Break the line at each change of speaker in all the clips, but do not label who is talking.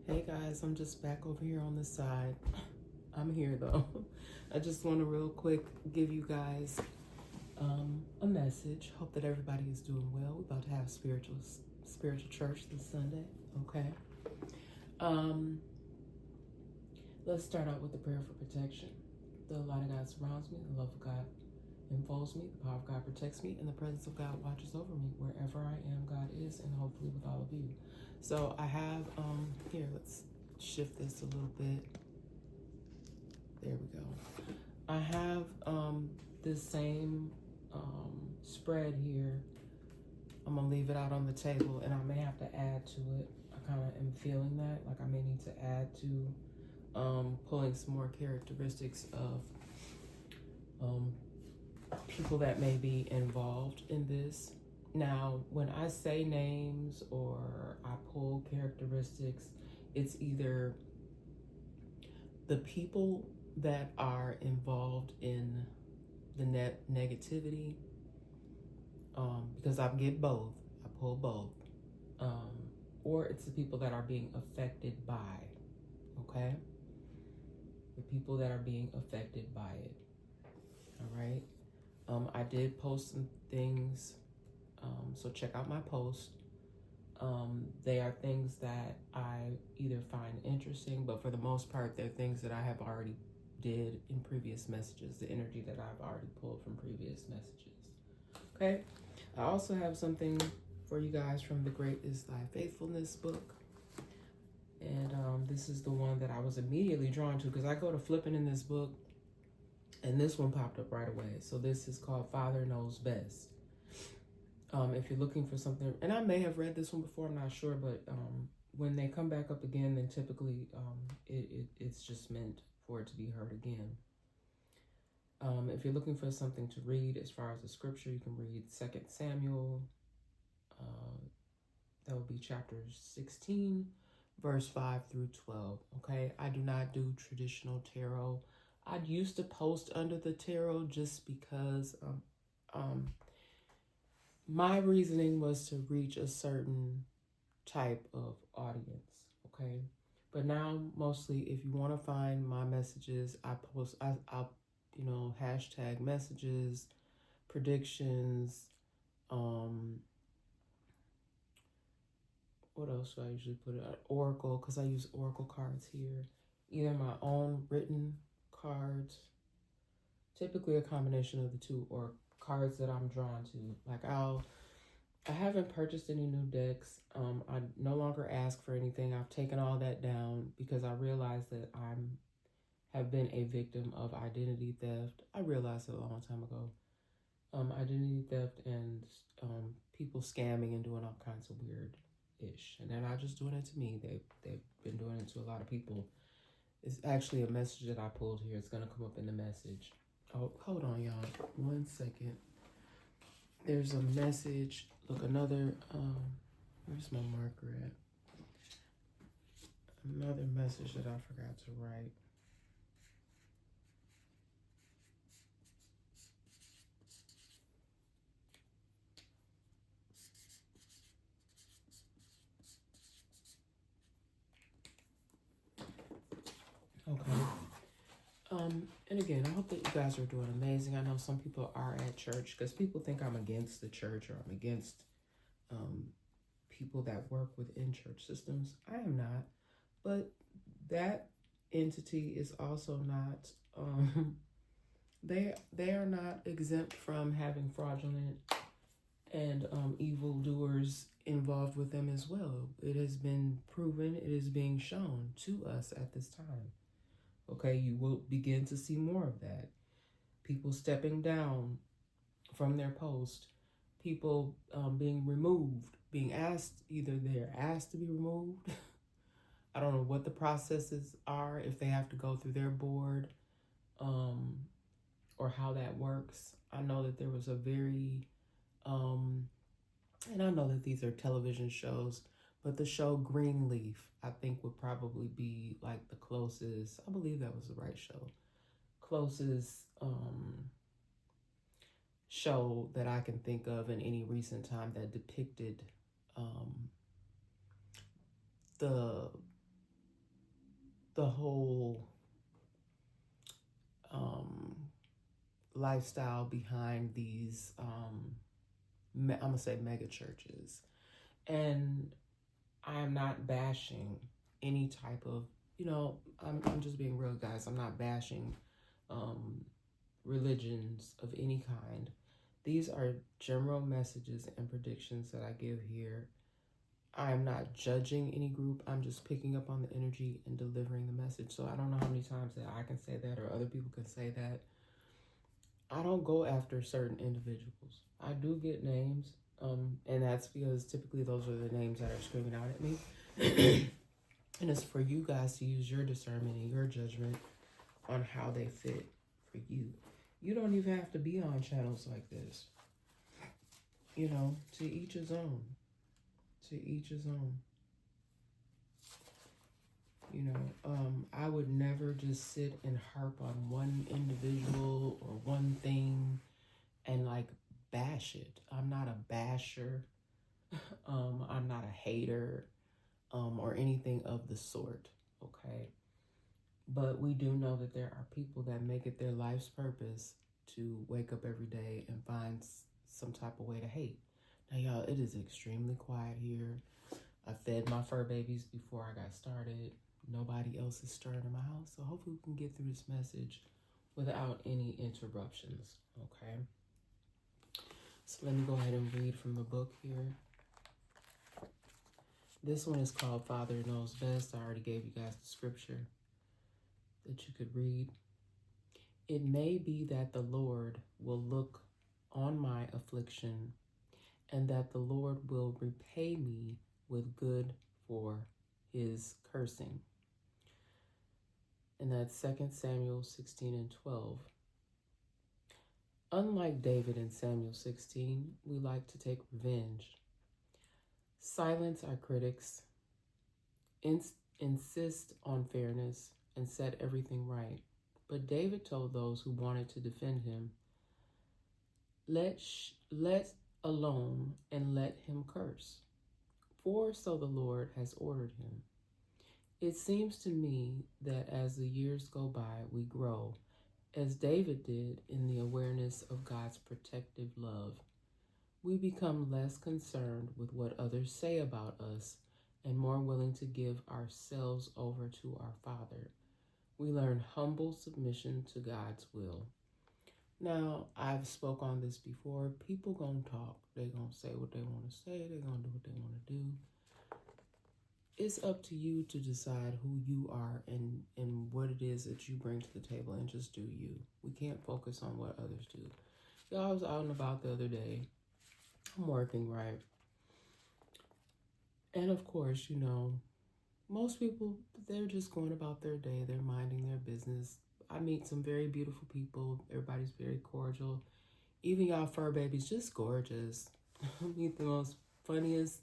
Hey guys, I'm just back over here on the side. I'm here though. I just want to real quick give you guys a message. Hope that everybody is doing well. We're about to have spiritual church this Sunday. Okay. Um, let's start out with the prayer for protection. The light of God surrounds me. The love of God enfolds me. The power of God protects me, and the presence of God watches over me wherever I am. God is, and hopefully with all of you. So I have here. Let's shift this a little bit. There we go. I have this same spread here. I'm gonna leave it out on the table, and I may have to add to it. I kind of am feeling that, like I may need to add to pulling some more characteristics of people that may be involved in this. Now, when I say names or I pull characteristics, it's either the people that are involved in the negativity, because I get both, I pull both, or it's the people that are being affected by, okay? The people that are being affected by it, all right? I did post some things, so check out my post. They are things that I either find interesting, but for the most part, they're things that I have already did in previous messages, the energy that I've already pulled from previous messages. Okay, I also have something for you guys from the Great Is Thy Faithfulness book. And this is the one that I was immediately drawn to because I go to flipping in this book and this one popped up right away. So this is called Father Knows Best. If you're looking for something, and I may have read this one before, I'm not sure, but when they come back up again, then typically it's just meant for it to be heard again. If you're looking for something to read as far as the scripture, you can read 2 Samuel. That would be chapter 16, verse 5 through 12. Okay, I do not do traditional tarot. I used to post under the tarot just because my reasoning was to reach a certain type of audience, okay? But now, mostly, if you want to find my messages, I'll hashtag messages, predictions, what else do I usually put it? Oracle, because I use Oracle cards here. Either my own written cards, typically a combination of the two, or cards that I'm drawn to. Like I haven't purchased any new decks. I no longer ask for anything. I've taken all that down because I realized that have been a victim of identity theft. I realized it a long time ago. Identity theft and people scamming and doing all kinds of weird ish. And they're not just doing it to me. They've been doing it to a lot of people. It's actually a message that I pulled here. It's gonna come up in the message. Oh, hold on, y'all. 1 second. There's a message. Look, another, where's my marker at? Another message that I forgot to write. Okay. And again, I hope that you guys are doing amazing. I know some people are at church because people think I'm against the church or I'm against people that work within church systems. I am not. But that entity is also not they are not exempt from having fraudulent and evil doers involved with them as well. It has been proven, it is being shown to us at this time. Okay, you will begin to see more of that. People stepping down from their post, people being removed, being asked, either they're asked to be removed. I don't know what the processes are, if they have to go through their board, or how that works. I know that there was a very, and I know that these are television shows, but the show Greenleaf, I think, would probably be like the closest, I believe that was the right show, closest show that I can think of in any recent time that depicted the the whole lifestyle behind these, I'm going to say mega churches. And I'm not bashing any type of, I'm just being real, guys. I'm not bashing religions of any kind. These are general messages and predictions that I give here. I am not judging any group. I'm just picking up on the energy and delivering the message. So I don't know how many times that I can say that or other people can say that. I don't go after certain individuals. I do get names, and that's because typically those are the names that are screaming out at me. And it's for you guys to use your discernment and your judgment on how they fit for you. You don't even have to be on channels like this. To each his own. To each his own. I would never just sit and harp on one individual or one thing and like bash it. I'm not a basher. I'm not a hater, or anything of the sort. Okay. But we do know that there are people that make it their life's purpose to wake up every day and find some type of way to hate. Now, y'all, it is extremely quiet here. I fed my fur babies before I got started. Nobody else is stirring in my house. So hopefully we can get through this message without any interruptions. Okay. So let me go ahead and read from the book here. This one is called Father Knows Best. I already gave you guys the scripture that you could read. It may be that the Lord will look on my affliction, and that the Lord will repay me with good for his cursing. And that's 2 Samuel 16:12. Unlike David in Samuel 16, we like to take revenge, silence our critics, insist on fairness, and set everything right. But David told those who wanted to defend him, let alone and let him curse, for so the Lord has ordered him. It seems to me that as the years go by, we grow, as David did, in the awareness of God's protective love. We become less concerned with what others say about us and more willing to give ourselves over to our Father. We learn humble submission to God's will. Now, I've spoke on this before. People gonna talk. They gonna say what they want to say. They gonna do what they want to do. It's up to you to decide who you are and what it is that you bring to the table, and just do you. We can't focus on what others do. Y'all, I was out and about the other day. I'm working, right? And of course, most people, they're just going about their day. They're minding their business. I meet some very beautiful people. Everybody's very cordial. Even y'all fur babies, just gorgeous. I meet the most funniest,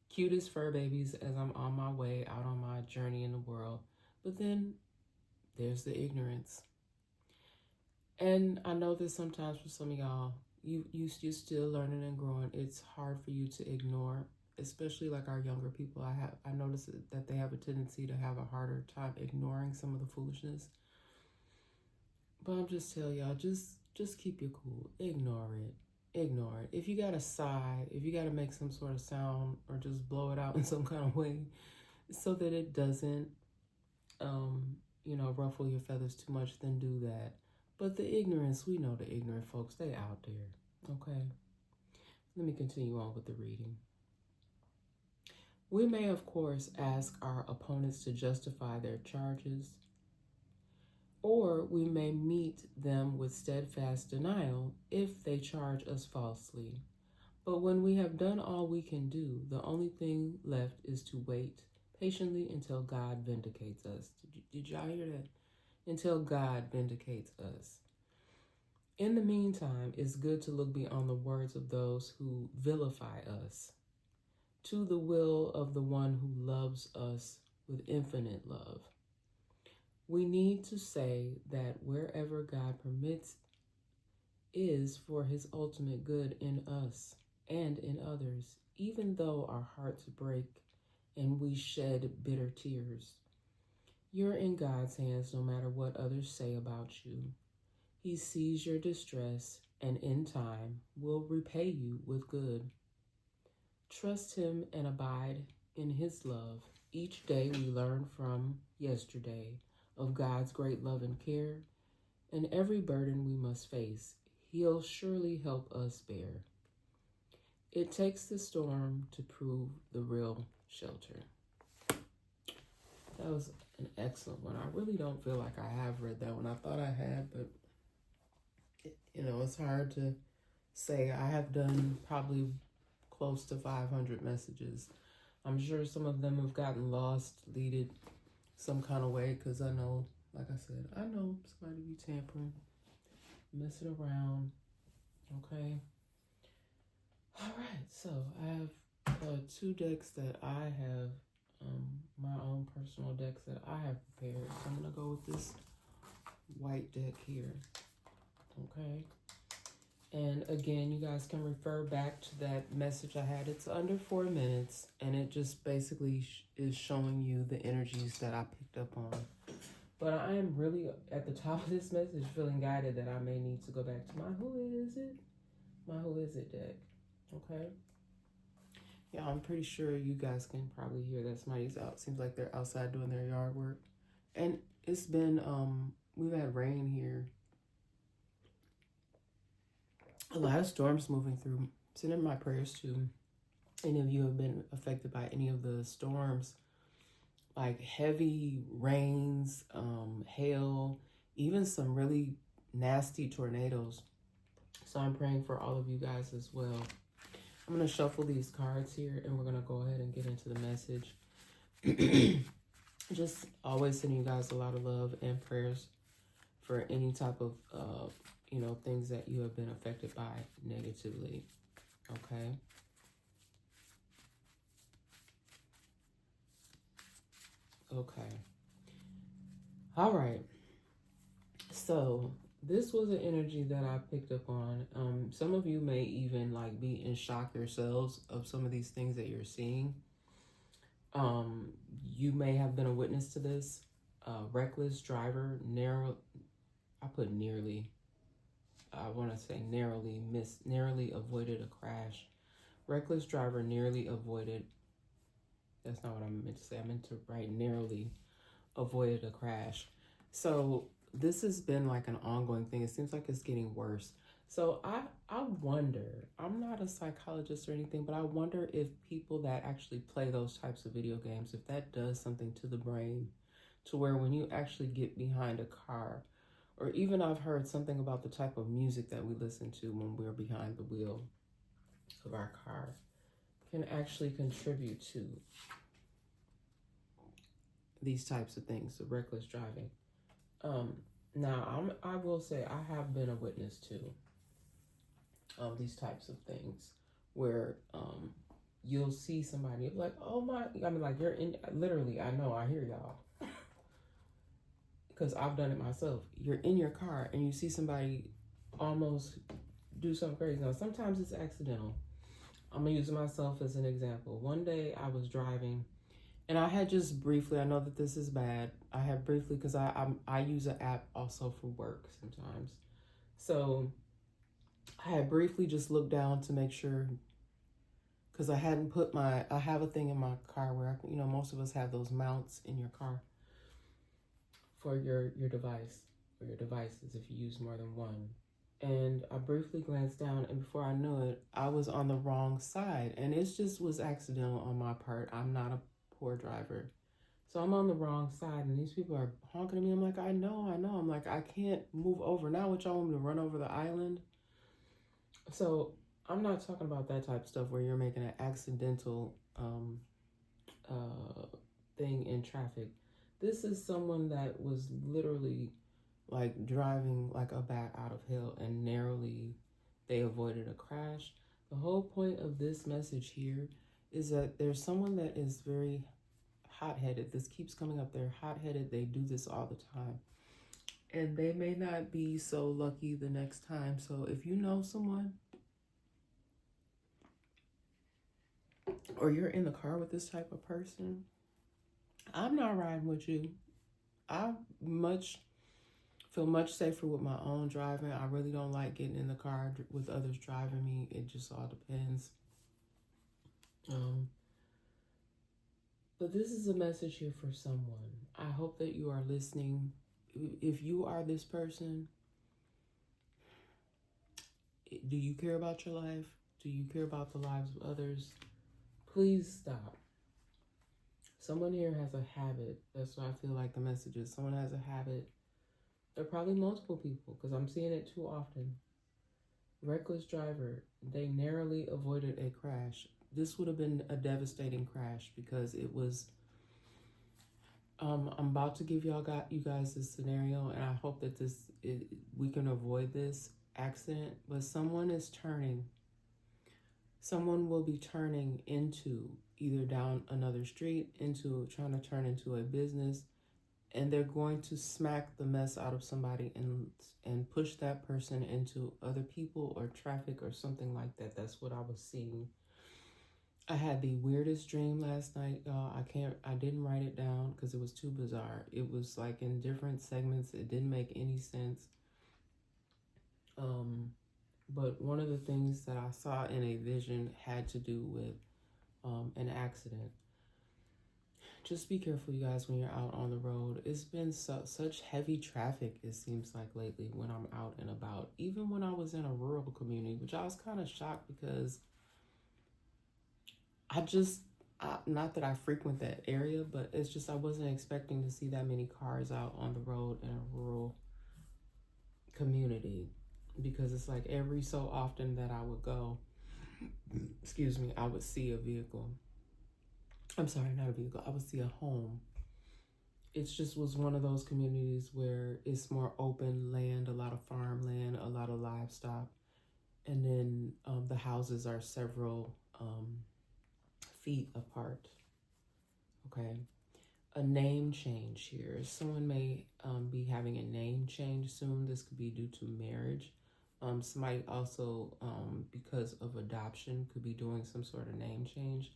cutest fur babies as I'm on my way out on my journey in the world. But then there's the ignorance. And I know that sometimes for some of y'all, you're still learning and growing. It's hard for you to ignore, especially like our younger people. I notice that they have a tendency to have a harder time ignoring some of the foolishness. But I'm just telling y'all, just keep your cool. Ignore it. If you gotta sigh, if you gotta make some sort of sound, or just blow it out in some kind of way so that it doesn't ruffle your feathers too much, then do that. But the ignorance, we know the ignorant folks, they out there. Okay. Let me continue on with the reading. We may, of course, ask our opponents to justify their charges, or we may meet them with steadfast denial if they charge us falsely. But when we have done all we can do, the only thing left is to wait patiently until God vindicates us. Did y'all hear that? Until God vindicates us. In the meantime, it's good to look beyond the words of those who vilify us to the will of the one who loves us with infinite love. We need to say that wherever God permits is for his ultimate good in us and in others, even though our hearts break and we shed bitter tears. You're in God's hands no matter what others say about you. He sees your distress and in time will repay you with good. Trust Him and abide in His love. Each day we learn from yesterday of God's great love and care, and every burden we must face, He'll surely help us bear. It takes the storm to prove the real shelter. That was an excellent one. I really don't feel like I have read that one. I thought I had, but it's hard to say. I have done probably close to 500 messages. I'm sure some of them have gotten lost, deleted some kind of way, because I know, like I said, I know somebody be tampering, messing around. Okay. All right. So I have two decks that I have, my own personal decks that I have prepared. So I'm going to go with this white deck here. Okay. And again, you guys can refer back to that message I had. It's under 4 minutes, and it just basically is showing you the energies that I picked up on. But I am really, at the top of this message, feeling guided that I may need to go back to my Who Is It? My Who Is It deck. Okay? Yeah, I'm pretty sure you guys can probably hear that somebody's out. Seems like they're outside doing their yard work. And it's been, we've had rain here. A lot of storms moving through. Sending my prayers to any of you who have been affected by any of the storms, like heavy rains, hail, even some really nasty tornadoes. So I'm praying for all of you guys as well. I'm going to shuffle these cards here, and we're going to go ahead and get into the message. Just always sending you guys a lot of love and prayers for any type of things that you have been affected by negatively. Okay. Okay. All right. So this was an energy that I picked up on. Some of you may even be in shock yourselves of some of these things that you're seeing. You may have been a witness to this. Reckless driver, narrowly avoided a crash. Reckless driver narrowly avoided, that's not what I meant to say. I meant to write narrowly avoided a crash. So this has been like an ongoing thing. It seems like it's getting worse. So I wonder, I'm not a psychologist or anything, but I wonder if people that actually play those types of video games, if that does something to the brain, to where when you actually get behind a car, or even I've heard something about the type of music that we listen to when we're behind the wheel of our car, can actually contribute to these types of things, the reckless driving. Now, I will say I have been a witness to these types of things where you'll see somebody like, oh my, I mean, like, you're in, literally, I know, I hear y'all, because I've done it myself. You're in your car and you see somebody almost do something crazy. Now, sometimes it's accidental. I'm going to use myself as an example. One day I was driving, and I had just briefly, I know that this is bad, I have briefly, because I use an app also for work sometimes. So I had briefly just looked down to make sure, because I hadn't put I have a thing in my car where, most of us have those mounts in your car for your device, or your devices if you use more than one. And I briefly glanced down, and before I knew it, I was on the wrong side. And it just was accidental on my part. I'm not a poor driver. So I'm on the wrong side, and these people are honking at me. I'm like, I know. I'm like, I can't move over. Now what y'all want me to run over the island? So I'm not talking about that type of stuff where you're making an accidental thing in traffic. This is someone that was literally like driving like a bat out of hell, and narrowly they avoided a crash. The whole point of this message here is that there's someone that is very hot-headed. This keeps coming up. They're hot-headed. They do this all the time. And they may not be so lucky the next time. So if you know someone, or you're in the car with this type of person, I'm not riding with you. I much feel much safer with my own driving. I really don't like getting in the car with others driving me. It just all depends. But this is a message here for someone. I hope that you are listening. If you are this person, do you care about your life? Do you care about the lives of others? Please stop. Someone here has a habit. That's what I feel like the message is. Someone has a habit. There are probably multiple people because I'm seeing it too often. Reckless driver. They narrowly avoided a crash. This would have been a devastating crash because it was. I'm about to give you guys this scenario, and I hope that we can avoid this accident. But someone is turning. Someone will be turning into either down another street, into trying to turn into a business, and they're going to smack the mess out of somebody and push that person into other people or traffic or something like that. That's what I was seeing. I had the weirdest dream last night, y'all. I didn't write it down because it was too bizarre. It was like in different segments. It didn't make any sense. But one of the things that I saw in a vision had to do with an accident. Just be careful, you guys, when you're out on the road. It's been such heavy traffic, it seems like lately, when I'm out and about. Even when I was in a rural community, which I was kind of shocked because not that I frequent that area, but it's just I wasn't expecting to see that many cars out on the road in a rural community, because it's like every so often that I would go, excuse me, I would see a vehicle. I'm sorry, not a vehicle. I would see a home. It just was one of those communities where it's more open land, a lot of farmland, a lot of livestock. And then the houses are several feet apart. Okay. A name change here. Someone may be having a name change soon. This could be due to marriage. Somebody also, because of adoption, could be doing some sort of name change.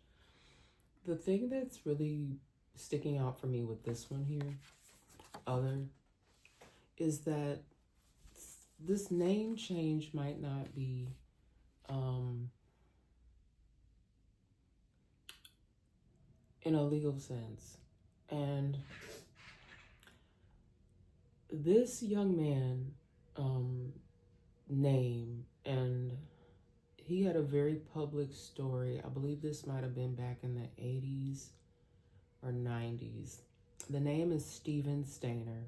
The thing that's really sticking out for me with this one here, is that this name change might not be in a legal sense. And this young man name, and he had a very public story. I believe this might have been back in the 80s or 90s. The name is Steven Stainer.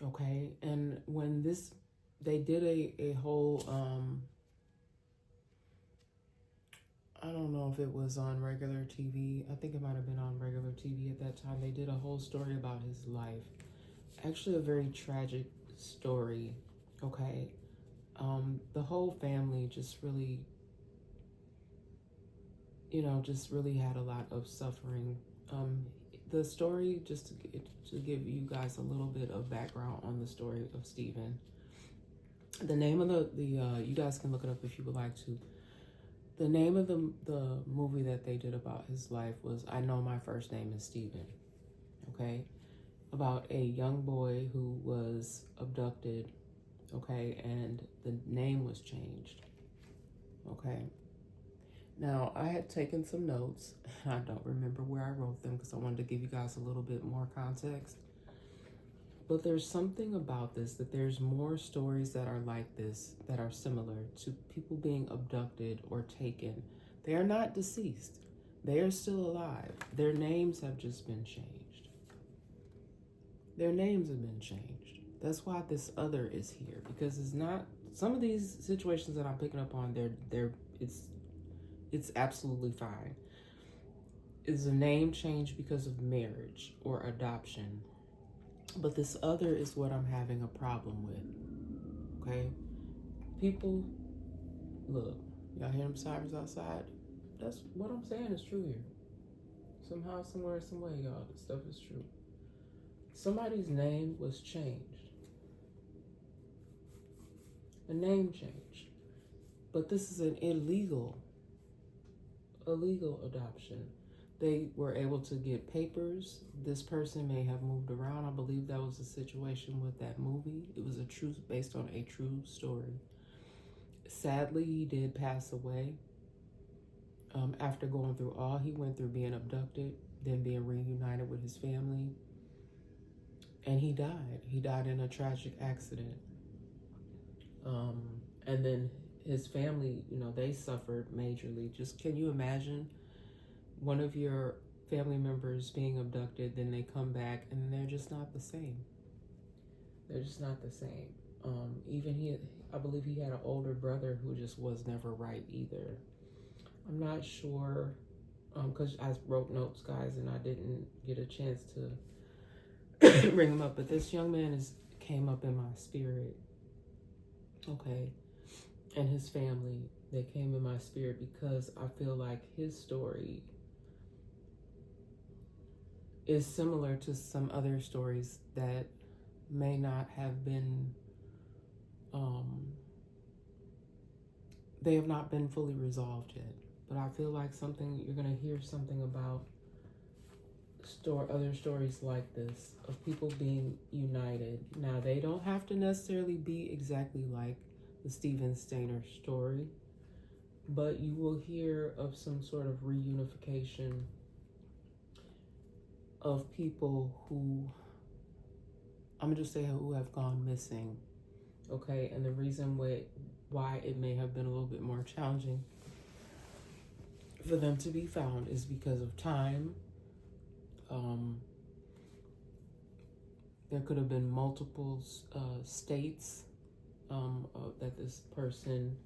Okay, and when they did a whole, I don't know if it was on regular TV. I think it might have been on regular TV at that time. They did a whole story about his life. Actually, a very tragic story. Okay, the whole family just really, just really had a lot of suffering. The story, just to give you guys a little bit of background on the story of Steven. The name of the you guys can look it up if you would like to. The name of the movie that they did about his life was I Know My First Name is Steven. Okay, about a young boy who was abducted. Okay, and the name was changed. Okay. Now, I had taken some notes. I don't remember where I wrote them because I wanted to give you guys a little bit more context. But there's something about this, that there's more stories that are like this, that are similar to people being abducted or taken. They are not deceased. They are still alive. Their names have just been changed. Their names have been changed. That's why this other is here, because it's not, some of these situations that I'm picking up on, it's absolutely fine. Is a name change because of marriage or adoption. But this other is what I'm having a problem with. Okay? People, look, y'all hear them sirens outside? That's what I'm saying is true here. Somehow, somewhere, some way, y'all, this stuff is true. Somebody's name was changed. A name change. But this is an illegal adoption. They were able to get papers. This person may have moved around. I believe that was the situation with that movie. It was based on a true story. Sadly, he did pass away after going through all he went through, being abducted, then being reunited with his family. And he died. He died in a tragic accident. And then his family, they suffered majorly. Just can you imagine one of your family members being abducted, then they come back and they're just not the same. They're just not the same. I believe he had an older brother who just was never right either. I'm not sure, because I wrote notes, guys, and I didn't get a chance to bring him up. But this young man came up in my spirit, okay, and his family. They came in my spirit because I feel like his story is similar to some other stories that may not have been, they have not been fully resolved yet. But I feel like you're going to hear something about other stories like this of people being united. Now, they don't have to necessarily be exactly like the Steven Steiner story, but you will hear of some sort of reunification of people who, I'm gonna just say, who have gone missing, okay? And the reason why it may have been a little bit more challenging for them to be found is because of time. There could have been multiple states that this person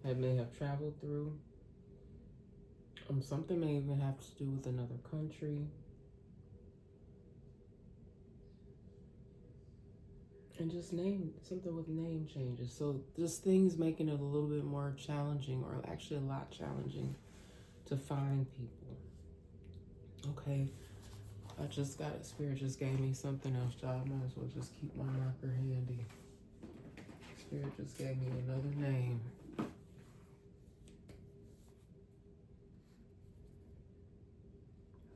may have traveled through. Something may even have to do with another country. And just something with name changes. So just things making it a little bit more challenging, or actually a lot challenging, to find people. Okay. Spirit just gave me something else, y'all. I might as well just keep my marker handy. Spirit just gave me another name.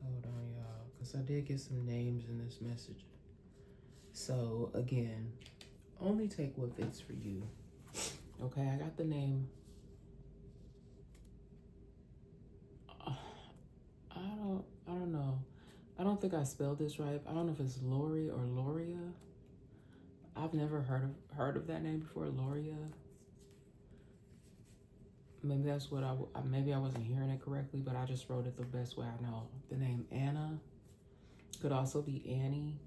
Hold on, y'all, because I did get some names in this message. So, again, only take what fits for you. Okay, I got the name. I don't know. I don't think I spelled this right. I don't know if it's Lori or Loria. I've never heard of that name before, Loria. Maybe that's what maybe I wasn't hearing it correctly, but I just wrote it the best way I know. The name Anna could also be Annie.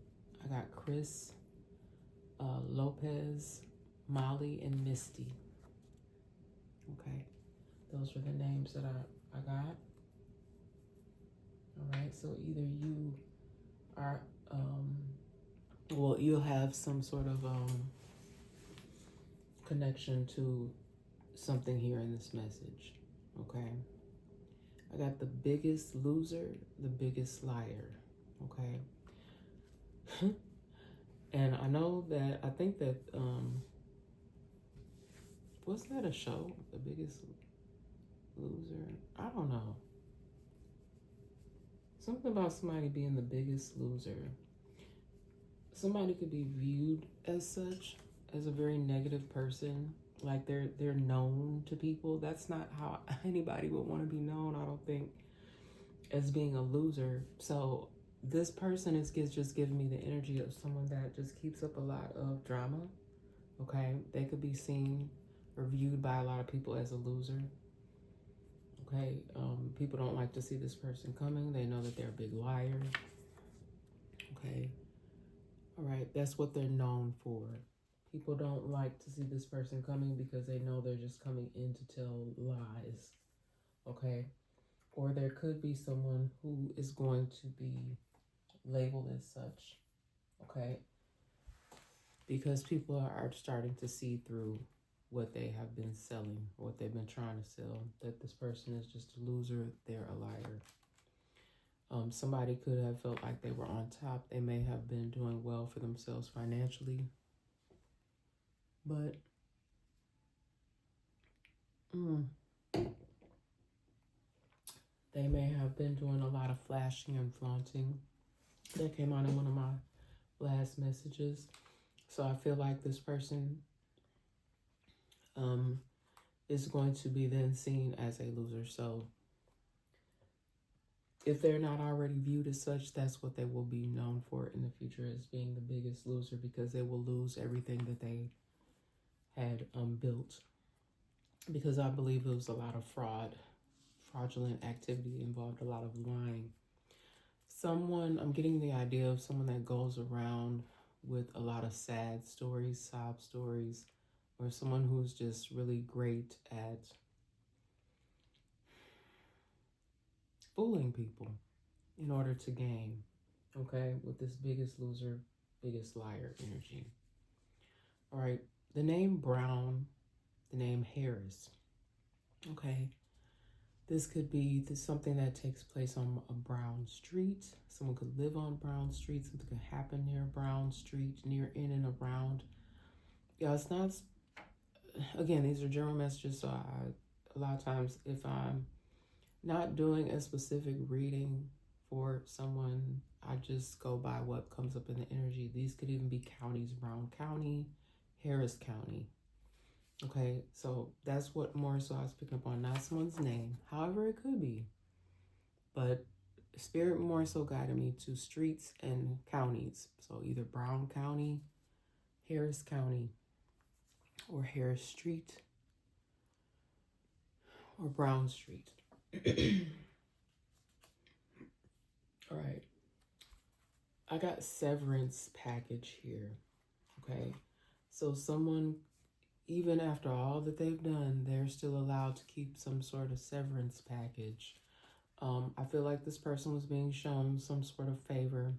I got Chris, Lopez, Molly, and Misty. Okay, those were the names that I got. All right, so either you are, you'll have some sort of connection to something here in this message. Okay, I got the biggest loser, the biggest liar. Okay. And I think that, wasn't that a show? The Biggest Loser? I don't know. Something about somebody being the biggest loser. Somebody could be viewed as such, as a very negative person. Like they're known to people. That's not how anybody would want to be known, I don't think, as being a loser. So this person is just giving me the energy of someone that just keeps up a lot of drama. Okay, they could be seen or viewed by a lot of people as a loser. Okay, people don't like to see this person coming. They know that they're a big liar. Okay, all right, that's what they're known for. People don't like to see this person coming because they know they're just coming in to tell lies. Okay, or there could be someone who is going to be labeled as such. Okay, because people are starting to see through what they have been selling, what they've been trying to sell, that this person is just a loser, they're a liar. Somebody could have felt like they were on top. They may have been doing well for themselves financially, but They may have been doing a lot of flashing and flaunting. That came out in one of my last messages. So I feel like this person is going to be then seen as a loser. So if they're not already viewed as such, that's what they will be known for in the future, as being the biggest loser, because they will lose everything that they had built. Because I believe it was a lot of fraudulent activity involved, a lot of lying. I'm getting the idea of someone that goes around with a lot of sad stories, sob stories, or someone who's just really great at fooling people in order to gain, okay, with this biggest loser, biggest liar energy. All right, the name Brown, the name Harris, okay, this could be something that takes place on a Brown Street. Someone could live on Brown Street. Something could happen near Brown Street, near, in, and around. Yeah, it's not, again, these are general messages, so a lot of times if I'm not doing a specific reading for someone, I just go by what comes up in the energy. These could even be counties: Brown County, Harris County. Okay, so that's what more so I was picking up on, not someone's name. However, it could be. But Spirit more so guided me to streets and counties. So either Brown County, Harris County, or Harris Street, or Brown Street. All right. I got severance package here. Okay. So someone, even after all that they've done, they're still allowed to keep some sort of severance package. I feel like this person was being shown some sort of favor,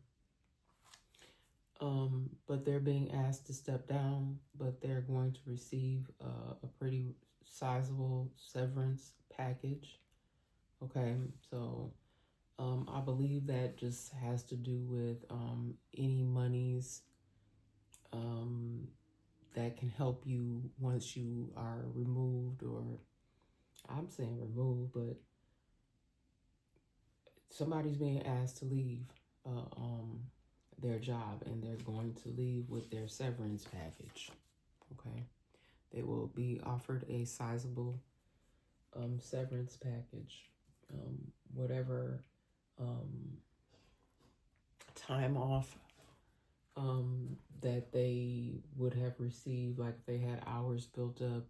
but they're being asked to step down, but they're going to receive a pretty sizable severance package. Okay, so I believe that just has to do with any monies that can help you once you are removed, or I'm saying removed, but somebody's being asked to leave their job, and they're going to leave with their severance package. Okay, they will be offered a sizable severance package, whatever time off that they would have received, like they had hours built up.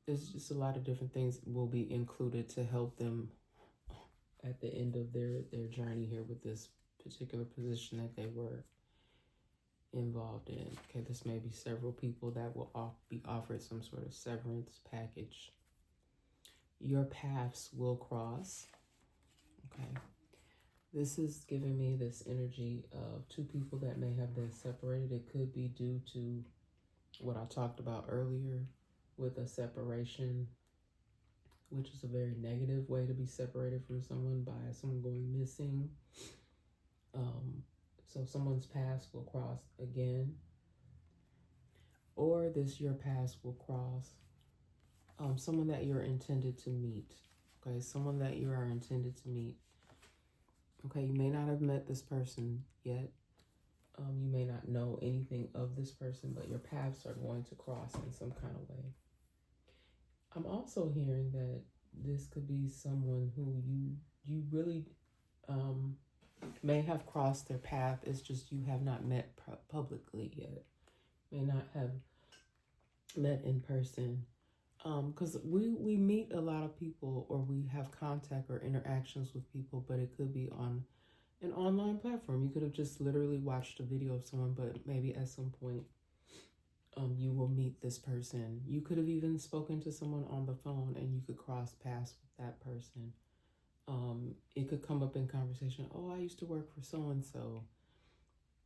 There's just a lot of different things will be included to help them at the end of their journey here with this particular position that they were involved in. Okay, this may be several people that will be offered some sort of severance package. Your paths will cross. Okay, this is giving me this energy of two people that may have been separated. It could be due to what I talked about earlier with a separation, which is a very negative way to be separated from someone, by someone going missing. So someone's paths will cross again, or your paths will cross someone that you're intended to meet. Okay, someone that you are intended to meet. Okay, you may not have met this person yet. You may not know anything of this person, but your paths are going to cross in some kind of way. I'm also hearing that this could be someone who you really may have crossed their path. It's just you have not met publicly yet. May not have met in person. Because we meet a lot of people, or we have contact or interactions with people, but it could be on an online platform. You could have just literally watched a video of someone, but maybe at some point you will meet this person. You could have even spoken to someone on the phone, and you could cross paths with that person. It could come up in conversation, oh, I used to work for so-and-so.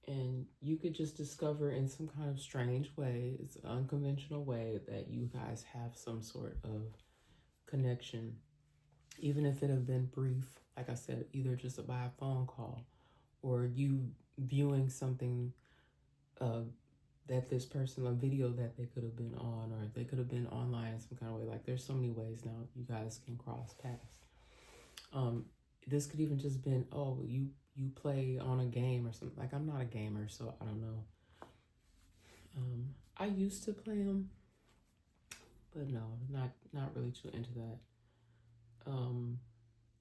And you could just discover in some kind of strange way, it's an unconventional way, that you guys have some sort of connection, even if it have been brief. Like I said, either just by a phone call, or you viewing something that this person, a video that they could have been on, or they could have been online in some kind of way. Like there's so many ways now you guys can cross paths. Um, this could even just been, oh, you play on a game or something. Like, I'm not a gamer, so I don't know. I used to play them, but no, not really too into that.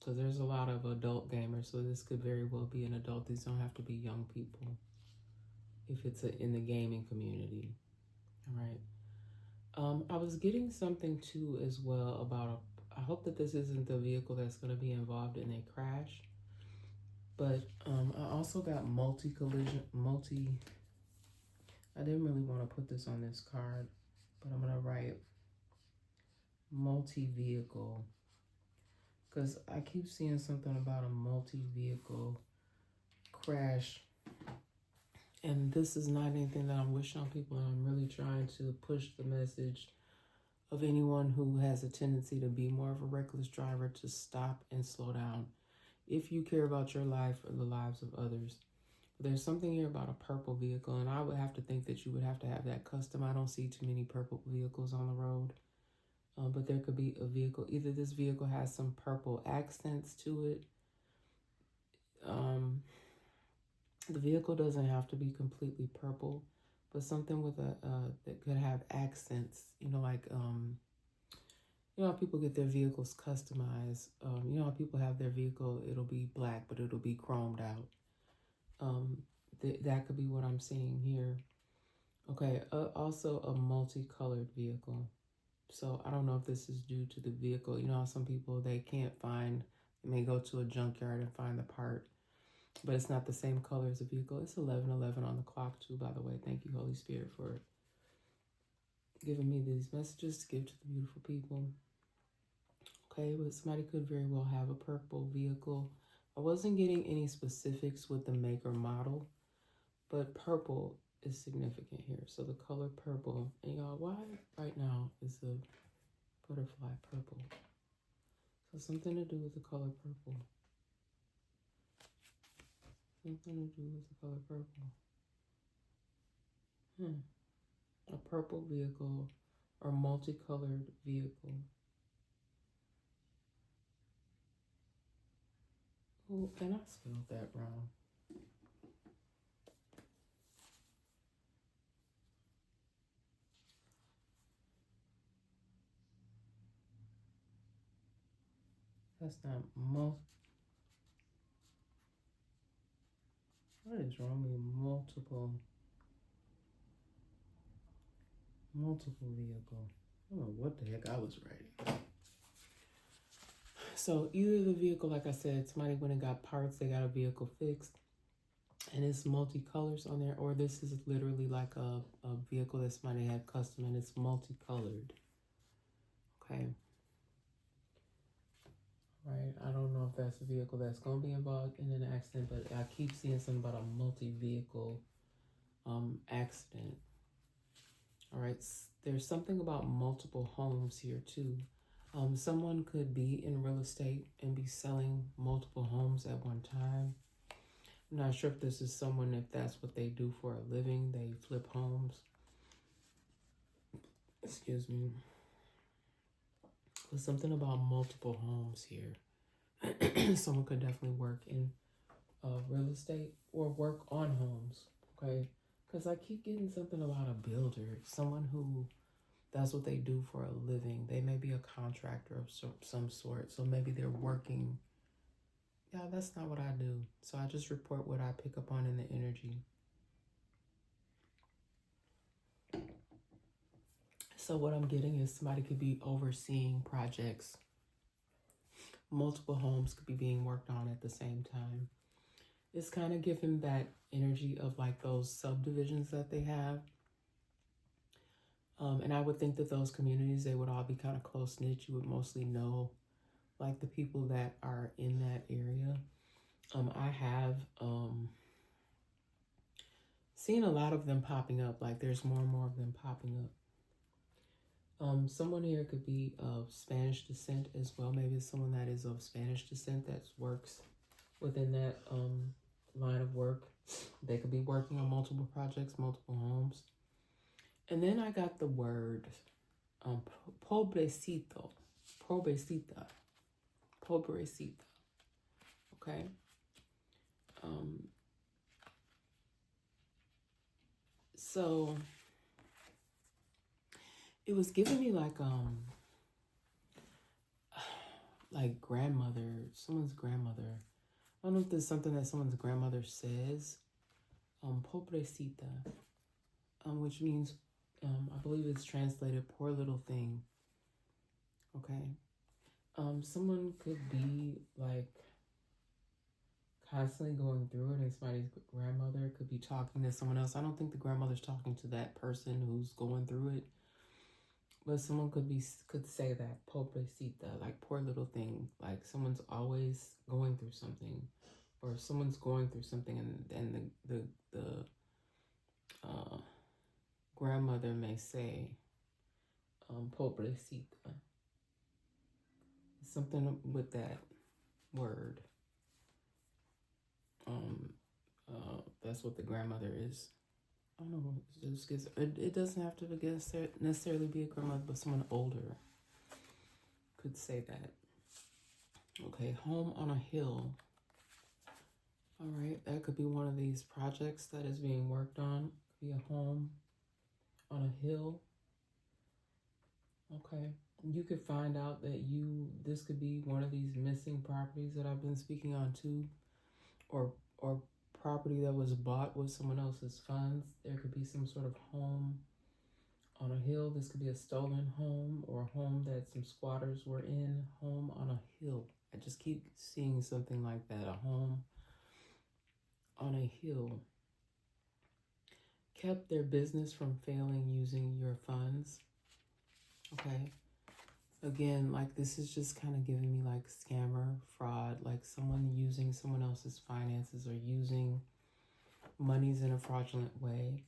So there's a lot of adult gamers, so this could very well be an adult. These don't have to be young people if it's in the gaming community. All right. I was getting something too as well about I hope that this isn't the vehicle that's going to be involved in a crash. But I also got multi. I didn't really want to put this on this card, but I'm gonna write multi-vehicle because I keep seeing something about a multi-vehicle crash, and this is not anything that I'm wishing on people. I'm really trying to push the message of anyone who has a tendency to be more of a reckless driver to stop and slow down if you care about your life or the lives of others. There's something here about a purple vehicle, and I would have to think that you would have to have that custom. I don't see too many purple vehicles on the road, but there could be a vehicle. Either this vehicle has some purple accents to it. The vehicle doesn't have to be completely purple, but something with a that could have accents. You know how people get their vehicles customized. You know how people have their vehicle, it'll be black, but it'll be chromed out. That could be what I'm seeing here. Okay, also a multicolored vehicle. So I don't know if this is due to the vehicle. You know how some people, they may go to a junkyard and find the part, but it's not the same color as the vehicle. It's 11:11 on the clock too, by the way. Thank you, Holy Spirit, for giving me these messages to give to the beautiful people. Okay, but somebody could very well have a purple vehicle. I wasn't getting any specifics with the make or model, but purple is significant here. So the color purple, and y'all, why right now is the butterfly purple? So something to do with the color purple. Something to do with the color purple. A purple vehicle or multicolored vehicle. Oh, and I spelled that wrong. That's not what is wrong with multiple vehicle? I don't know what the heck I was writing. So either the vehicle, like I said, somebody went and got parts, they got a vehicle fixed, and it's multicolors on there, or this is literally like a vehicle that somebody had custom and it's multicolored. Okay. Right, I don't know if that's a vehicle that's going to be involved in an accident, but I keep seeing something about a multi-vehicle accident. All right, there's something about multiple homes here too. Someone could be in real estate and be selling multiple homes at one time. I'm not sure if this is someone, if that's what they do for a living, they flip homes. Excuse me. There's something about multiple homes here. Someone could definitely work in real estate or work on homes, okay? Because I keep getting something about a builder, someone who that's what they do for a living. They may be a contractor of some sort, so maybe they're working. Yeah, that's not what I do. So I just report what I pick up on in the energy. So what I'm getting is somebody could be overseeing projects. Multiple homes could be being worked on at the same time. It's kind of giving that energy of like those subdivisions that they have. And I would think that those communities, they would all be kind of close-knit. You would mostly know like the people that are in that area. I have seen a lot of them popping up. Like there's more and more of them popping up. Someone here could be of Spanish descent as well. Maybe it's someone that is of Spanish descent that works within that line of work. They could be working on multiple projects, multiple homes. And then I got the word pobrecito, pobrecita, pobrecita. Okay. So it was giving me like grandmother, someone's grandmother. I don't know if there's something that someone's grandmother says. Pobrecita, which means, I believe it's translated poor little thing. Okay. Someone could be like constantly going through it, and somebody's grandmother could be talking to someone else. I don't think the grandmother's talking to that person who's going through it, but someone could say that pobrecita, like poor little thing, like someone's always going through something, or someone's going through something, and the grandmother may say pobrecita, something with that word. That's what the grandmother is. I don't know. It doesn't have to necessarily be a grandmother, but someone older could say that. Okay, home on a hill. All right, that could be one of these projects that is being worked on. Could be a home on a hill. Okay, you could find out that this could be one of these missing properties that I've been speaking on too, or property that was bought with someone else's funds. There could be some sort of home on a hill. This could be a stolen home, or a home that some squatters were in. Home on a hill. I just keep seeing something like that. A home on a hill. Kept their business from failing using your funds. Okay. Again, like this is just kind of giving me like scammer, fraud, like someone using someone else's finances or using monies in a fraudulent way.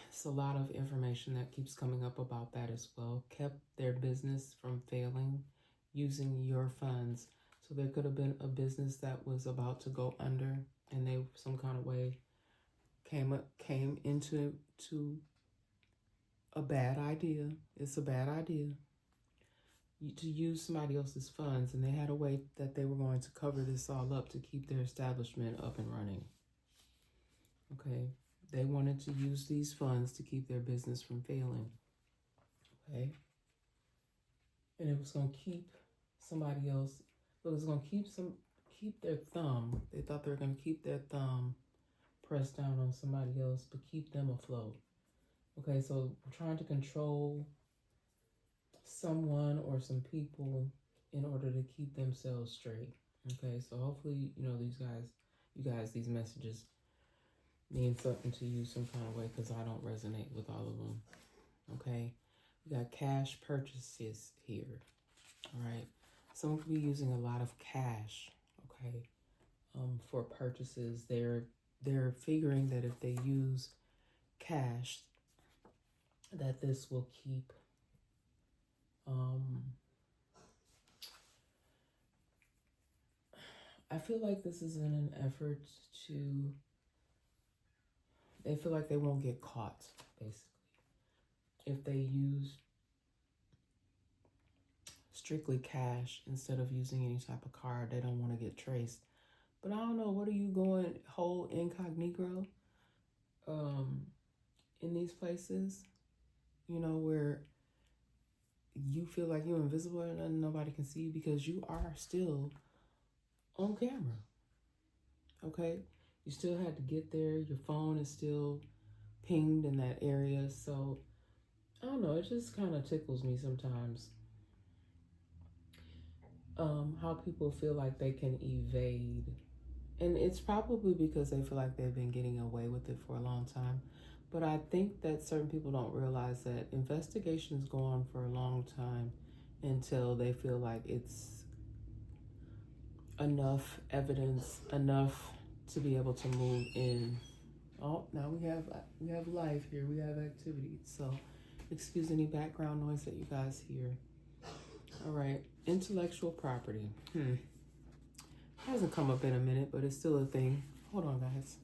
It's a lot of information that keeps coming up about that as well. Kept their business from failing using your funds. So there could have been a business that was about to go under, and they some kind of way came into a bad idea. It's a bad idea to use somebody else's funds, and they had a way that they were going to cover this all up to keep their establishment up and running. Okay, they wanted to use these funds to keep their business from failing. Okay, and it was going to keep somebody else. It was going to keep their thumb. They thought they were going to keep their thumb pressed down on somebody else, but keep them afloat. Okay, so we're trying to control someone or some people in order to keep themselves straight. Okay, so hopefully, these messages mean something to you some kind of way, because I don't resonate with all of them. Okay, we got cash purchases here. All right, someone could be using a lot of cash. Okay, for purchases. They're figuring that if they use cash, that this will keep I feel like this is in an effort to, they feel like they won't get caught, basically. If they use strictly cash instead of using any type of card, they don't want to get traced. But I don't know, what are you going whole incognito in these places, where you feel like you're invisible and nobody can see you because you are still on camera. Okay, you still had to get there. Your phone is still pinged in that area. So I don't know, it just kind of tickles me sometimes how people feel like they can evade. And it's probably because they feel like they've been getting away with it for a long time. But I think that certain people don't realize that investigations go on for a long time until they feel like it's enough evidence, enough to be able to move in. Oh, now we have life here. We have activity. So excuse any background noise that you guys hear. All right, intellectual property. Hasn't come up in a minute, but it's still a thing. Hold on, guys.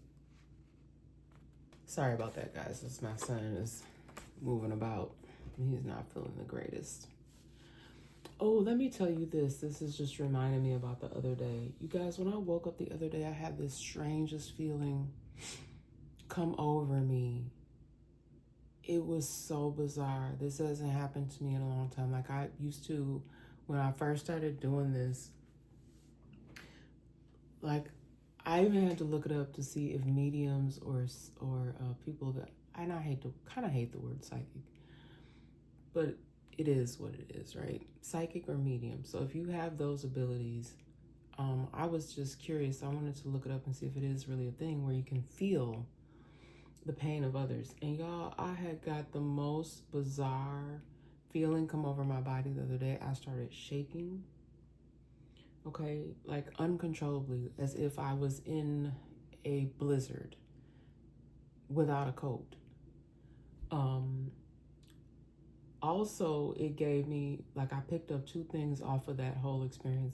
Sorry about that, guys. This my son is moving about. He's not feeling the greatest. Oh, let me tell you this. This is just reminding me about the other day. You guys, when I woke up the other day, I had this strangest feeling come over me. It was so bizarre. This hasn't happened to me in a long time. Like I used to, when I first started doing this, like I even had to look it up to see if mediums or people that, and I hate to kind of hate the word psychic, but it is what it is, right? Psychic or medium. So if you have those abilities, I was just curious. I wanted to look it up and see if it is really a thing where you can feel the pain of others. And y'all, I had got the most bizarre feeling come over my body the other day. I started shaking, okay, like uncontrollably, as if I was in a blizzard without a coat. Also, it gave me, like, I picked up two things off of that whole experience.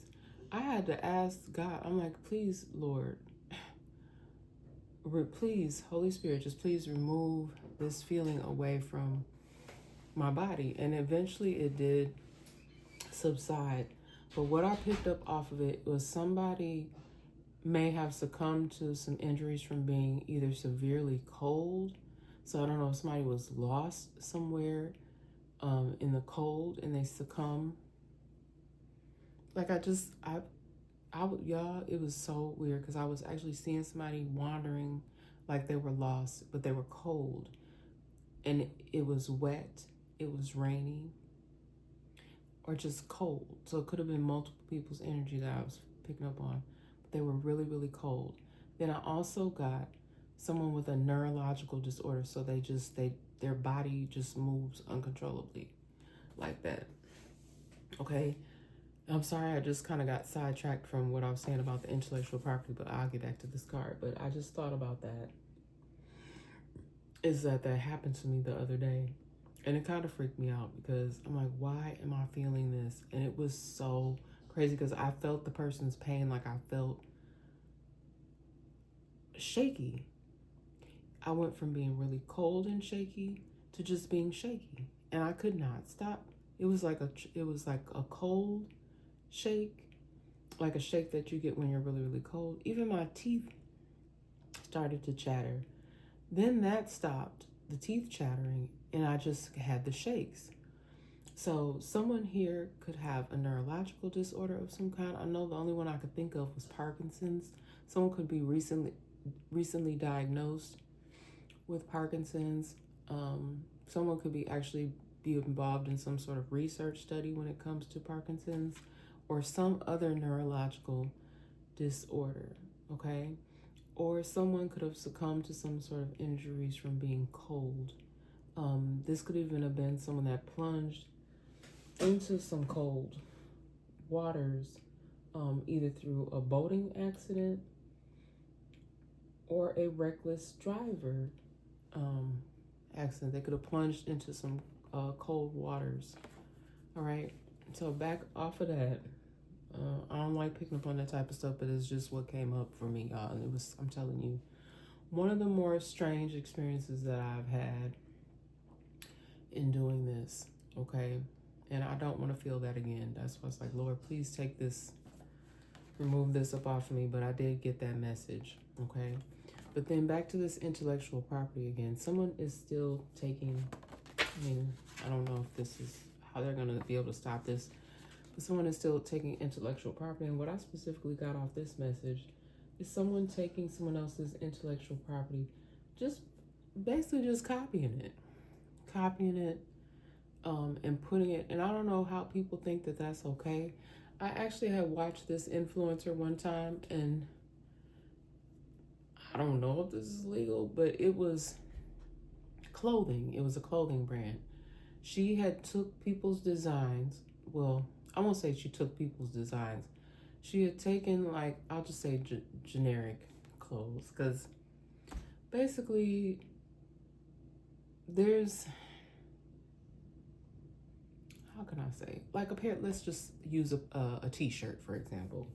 I had to ask God, I'm like, please, Lord, please, Holy Spirit, just please remove this feeling away from my body. And eventually it did subside. But what I picked up off of it was somebody may have succumbed to some injuries from being either severely cold. So I don't know if somebody was lost somewhere in the cold and they succumb. Like y'all, it was so weird because I was actually seeing somebody wandering like they were lost, but they were cold. And it was wet, it was rainy, or just cold. So it could have been multiple people's energy that I was picking up on. But they were really, really cold. Then I also got someone with a neurological disorder. So their body just moves uncontrollably like that. Okay. I'm sorry, I just kind of got sidetracked from what I was saying about the intellectual property, but I'll get back to this card. But I just thought about that. Is that happened to me the other day. And it kind of freaked me out because I'm like, why am I feeling this? And it was so crazy because I felt the person's pain like I felt shaky. I went from being really cold and shaky to just being shaky. And I could not stop. It was like a cold shake, like a shake that you get when you're really, really cold. Even my teeth started to chatter. Then that stopped, the teeth chattering, and I just had the shakes. So someone here could have a neurological disorder of some kind. I know the only one I could think of was Parkinson's. Someone could be recently diagnosed with Parkinson's. Someone could be involved in some sort of research study when it comes to Parkinson's or some other neurological disorder, okay? Or someone could have succumbed to some sort of injuries from being cold. This could even have been someone that plunged into some cold waters, either through a boating accident or a reckless driver accident. They could have plunged into some cold waters. All right. So back off of that. I don't like picking up on that type of stuff, but it's just what came up for me, y'all. And it was, I'm telling you, one of the more strange experiences that I've had in doing this, okay? And I don't want to feel that again. That's why it's like, Lord, please take this, remove this up off of me. But I did get that message, okay? But then back to this intellectual property again. Someone is still taking, I don't know if this is how they're going to be able to stop this. But someone is still taking intellectual property. And what I specifically got off this message is someone taking someone else's intellectual property, just basically just copying it, and putting it. And I don't know how people think that that's okay. I actually had watched this influencer one time, and I don't know if this is legal, but it was clothing. It was a clothing brand. She had took people's designs. Well, I won't say she took people's designs. She had taken, like, I'll just say generic clothes, because basically there's, how can I say, like a pair, let's just use a t-shirt, for example.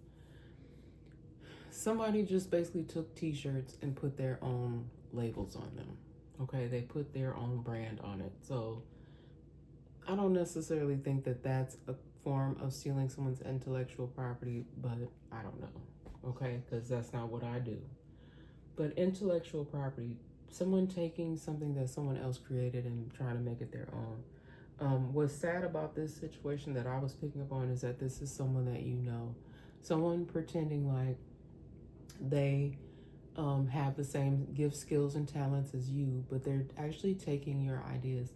Somebody just basically took t-shirts and put their own labels on them. Okay, they put their own brand on it. So I don't necessarily think that that's a form of stealing someone's intellectual property, but I don't know, okay? Because that's not what I do. But intellectual property, someone taking something that someone else created and trying to make it their own. What's sad about this situation that I was picking up on is that this is someone that you know. Someone pretending like they have the same gifts, skills, and talents as you, but they're actually taking your ideas.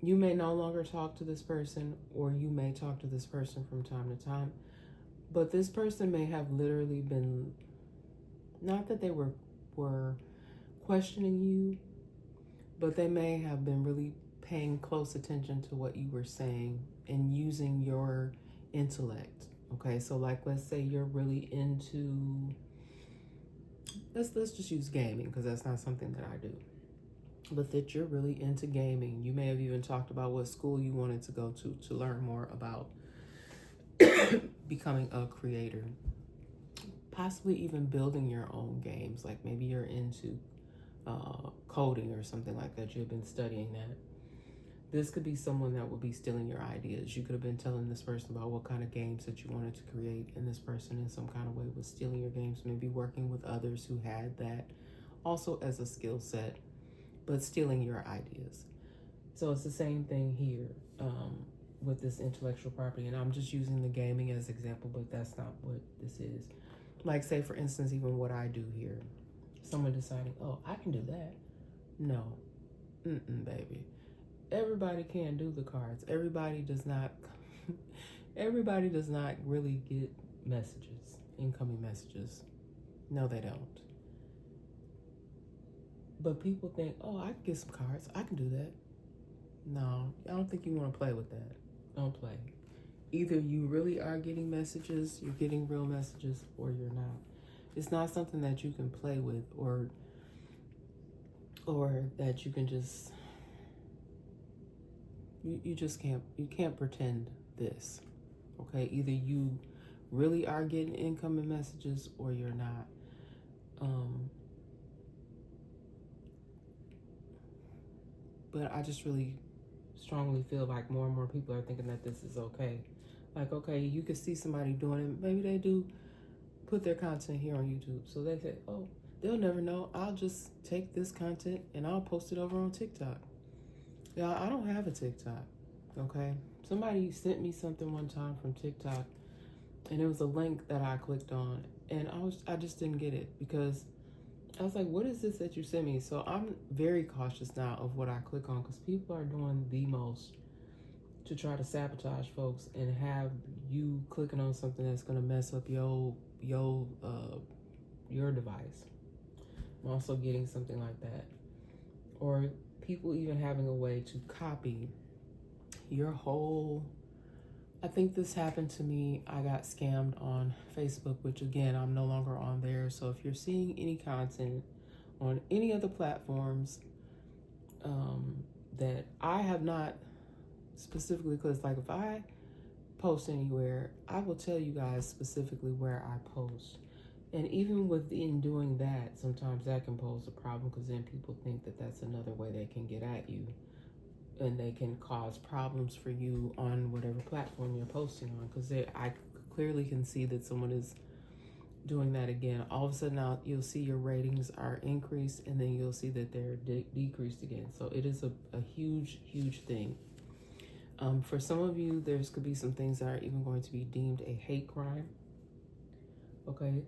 You may no longer talk to this person, or you may talk to this person from time to time, but this person may have literally been, not that they were questioning you, but they may have been really paying close attention to what you were saying and using your intellect. Okay, so like let's say you're really into, let's just use gaming because that's not something that I do. But that you're really into gaming. You may have even talked about what school you wanted to go to learn more about becoming a creator. Possibly even building your own games. Like maybe you're into coding or something like that. You've been studying that. This could be someone that would be stealing your ideas. You could have been telling this person about what kind of games that you wanted to create, and this person in some kind of way was stealing your games, maybe working with others who had that also as a skill set, but stealing your ideas. So it's the same thing here with this intellectual property. And I'm just using the gaming as example, but that's not what this is. Like say, for instance, even what I do here. Someone deciding, oh, I can do that. No. Baby. Everybody can't do the cards. Everybody does not really get messages, incoming messages. No, they don't. But people think, oh, I can get some cards. I can do that. No, I don't think you want to play with that. Don't play. Either you really are getting messages, you're getting real messages, or you're not. It's not something that you can play with or that you can just, you just can't pretend this. Okay, either you really are getting incoming messages or you're not. But I just really strongly feel like more and more people are thinking that this is okay. Like, okay, you can see somebody doing it. Maybe they do put their content here on YouTube. So they say, oh, they'll never know. I'll just take this content and I'll post it over on TikTok. Yeah, I don't have a TikTok, okay? Somebody sent me something one time from TikTok, and it was a link that I clicked on, and I just didn't get it because I was like, what is this that you sent me? So I'm very cautious now of what I click on because people are doing the most to try to sabotage folks and have you clicking on something that's going to mess up your device. I'm also getting something like that. Or people even having a way to copy your whole, I think this happened to me. I got scammed on Facebook, which again, I'm no longer on there. So if you're seeing any content on any other platforms that I have not specifically, because like if I post anywhere, I will tell you guys specifically where I post. And even within doing that, sometimes that can pose a problem because then people think that that's another way they can get at you. And they can cause problems for you on whatever platform you're posting on. Because I clearly can see that someone is doing that again. All of a sudden now you'll see your ratings are increased and then you'll see that they're decreased again. So it is a huge, huge thing. For some of you, could be some things that are even going to be deemed a hate crime. Okay?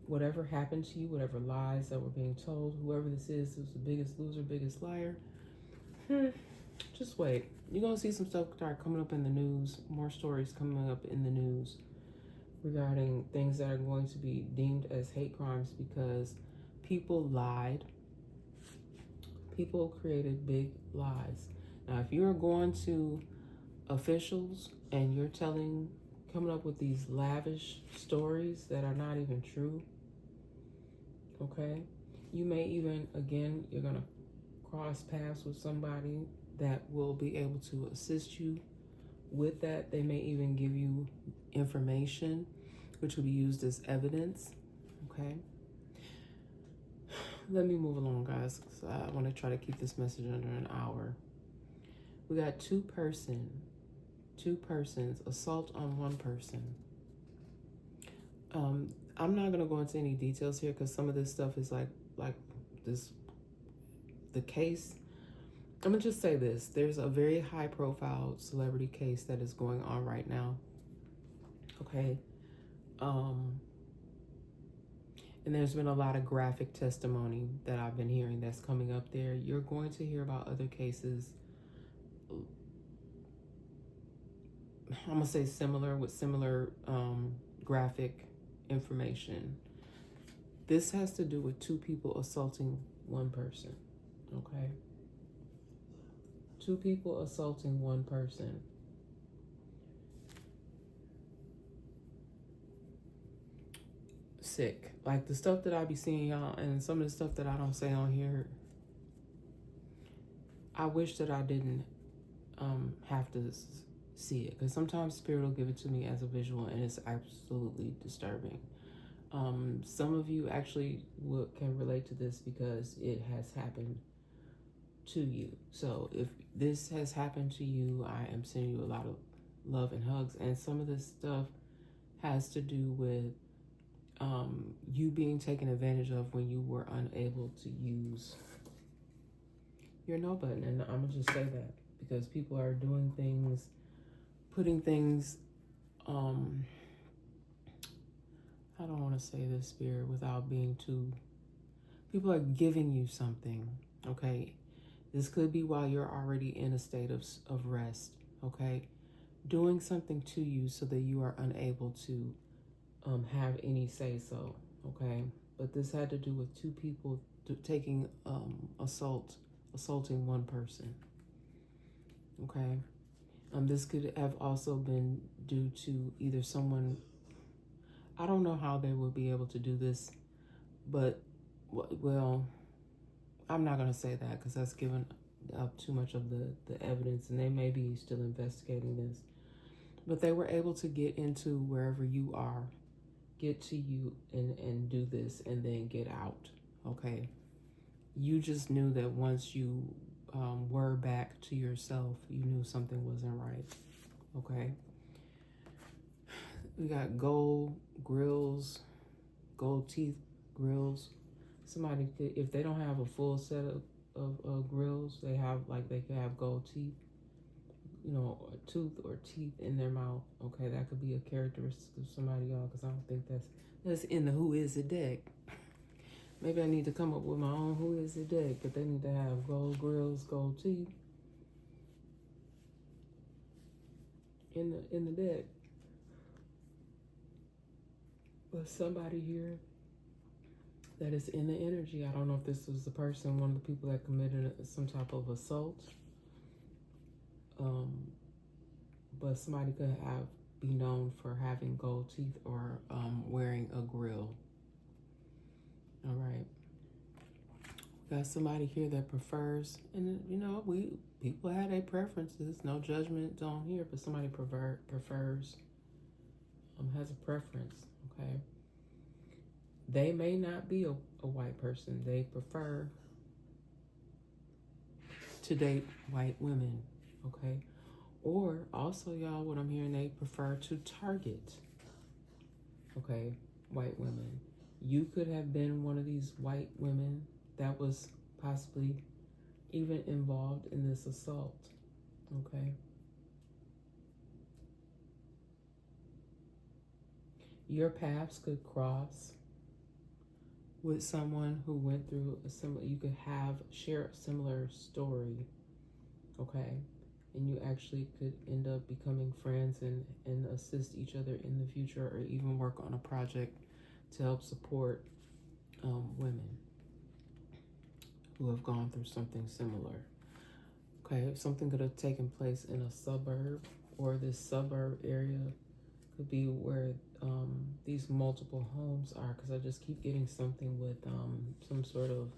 Whatever happened to you, whatever lies that were being told, whoever this is who's the biggest loser, biggest liar, just wait. You're going to see some stuff start coming up in the news, more stories coming up in the news regarding things that are going to be deemed as hate crimes because people lied. People created big lies. Now, if you're going to officials and you're coming up with these lavish stories that are not even true, okay, you may even, again, you're going to cross paths with somebody that will be able to assist you with that. They may even give you information which will be used as evidence, okay? Let me move along, guys, because I want to try to keep this message under an hour. We got two-person 2 persons, assault on 1 person. I'm not gonna go into any details here because some of this stuff is like this, the case. I'm gonna just say this: there's a very high-profile celebrity case that is going on right now. Okay, and there's been a lot of graphic testimony that I've been hearing that's coming up there. You're going to hear about other cases. I'm gonna say similar, with similar graphic information. This has to do with 2 people assaulting 1 person. Okay, 2 people assaulting 1 person. Sick. Like the stuff that I be seeing, y'all, and some of the stuff that I don't say on here, I wish that I didn't have to see it, because sometimes Spirit will give it to me as a visual and it's absolutely disturbing. Some of you actually can relate to this because it has happened to you. So if this has happened to you, I am sending you a lot of love and hugs. And some of this stuff has to do with you being taken advantage of when you were unable to use your no button. And I'm gonna just say that because people are doing things, putting things, I don't want to say this, Spirit, without being too, people are giving you something, okay? This could be while you're already in a state of rest, okay? Doing something to you so that you are unable to have any say so, okay? But this had to do with 2 people taking assaulting 1 person, okay? This could have also been due to either someone, I don't know how they would be able to do this, but, well, I'm not going to say that because that's given up too much of the evidence, and they may be still investigating this. But they were able to get into wherever you are, get to you and do this and then get out, okay? You just knew that once you were back to yourself, you knew something wasn't right, okay? We got gold grills, gold teeth grills. Somebody could, if they don't have a full set of grills, they have, like, they could have gold teeth, you know, a tooth or teeth in their mouth. Okay, that could be a characteristic of somebody, y'all, because I don't think that's in the Who Is It deck. Maybe I need to come up with my own Who Is It deck, but they need to have gold grills, gold teeth in the deck. But somebody here that is in the energy. I don't know if this was the person, one of the people that committed some type of assault. But somebody could be known for having gold teeth or wearing a grill. All right. Got somebody here that prefers, and you know, people have their preferences. No judgment on here, but somebody prefers, has a preference. Okay. They may not be a white person. They prefer to date white women, okay? Or also, y'all, what I'm hearing, they prefer to target, okay, white women. You could have been one of these white women that was possibly even involved in this assault, okay? Your paths could cross with someone who went through a similar, you could share a similar story, okay? And you actually could end up becoming friends and assist each other in the future, or even work on a project to help support women who have gone through something similar. Okay, something could have taken place in a suburb, or this suburb area could be where these multiple homes are, because I just keep getting something with some sort of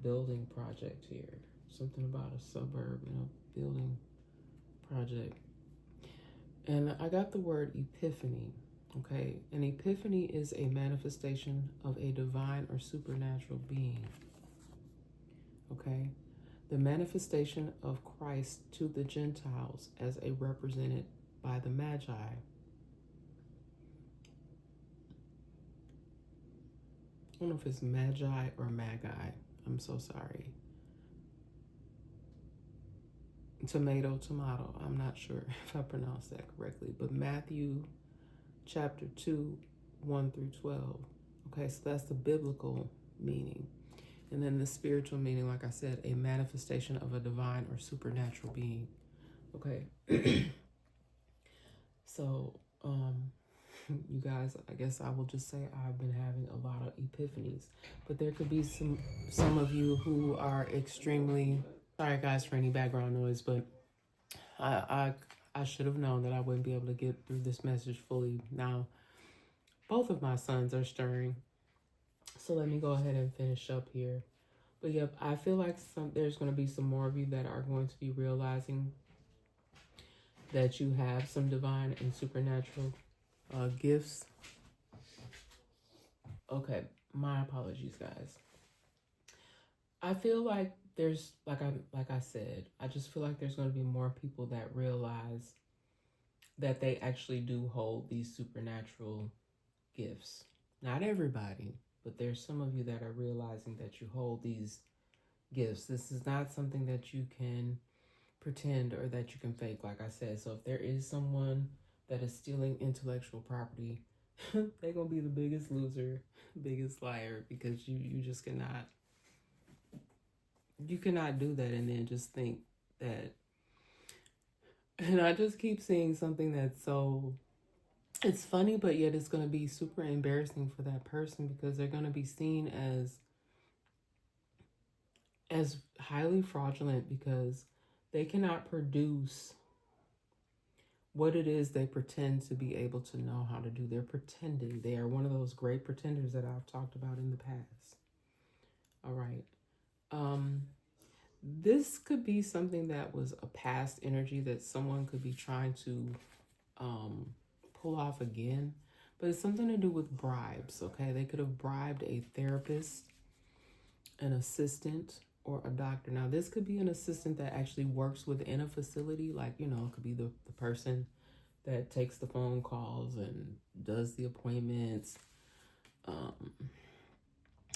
building project here. Something about a suburb and a building project. And I got the word epiphany, okay? An epiphany is a manifestation of a divine or supernatural being, okay? The manifestation of Christ to the Gentiles as a represented by the Magi. I don't know if it's Magi or Magi. I'm so sorry. Tomato. I'm not sure if I pronounced that correctly. But Matthew chapter 2, 1 through 12. Okay, so that's the biblical meaning. And then the spiritual meaning, like I said, a manifestation of a divine or supernatural being. Okay. So, you guys, I guess I will just say I've been having a lot of epiphanies. But there could be some of you who are extremely, sorry guys for any background noise, but I should have known that I wouldn't be able to get through this message fully. Now, both of my sons are stirring. So let me go ahead and finish up here. But yep, I feel like there's going to be some more of you that are going to be realizing that you have some divine and supernatural gifts. Okay, my apologies, guys. I feel like there's, like I said, I just feel like there's going to be more people that realize that they actually do hold these supernatural gifts. Not everybody, but there's some of you that are realizing that you hold these gifts. This is not something that you can pretend or that you can fake, like I said. So if there is someone that is stealing intellectual property, they're going to be the biggest loser, biggest liar, because you just cannot, you cannot do that and then just think that. And I just keep seeing something that's so, it's funny, but yet it's going to be super embarrassing for that person, because they're going to be seen as highly fraudulent, because they cannot produce what it is they pretend to be able to know how to do. They're pretending. They are one of those great pretenders that I've talked about in the past. All right. This could be something that was a past energy that someone could be trying to pull off again, but it's something to do with bribes. Okay, they could have bribed a therapist, an assistant, or a doctor. Now this could be an assistant that actually works within a facility, like, you know, it could be the person that takes the phone calls and does the appointments,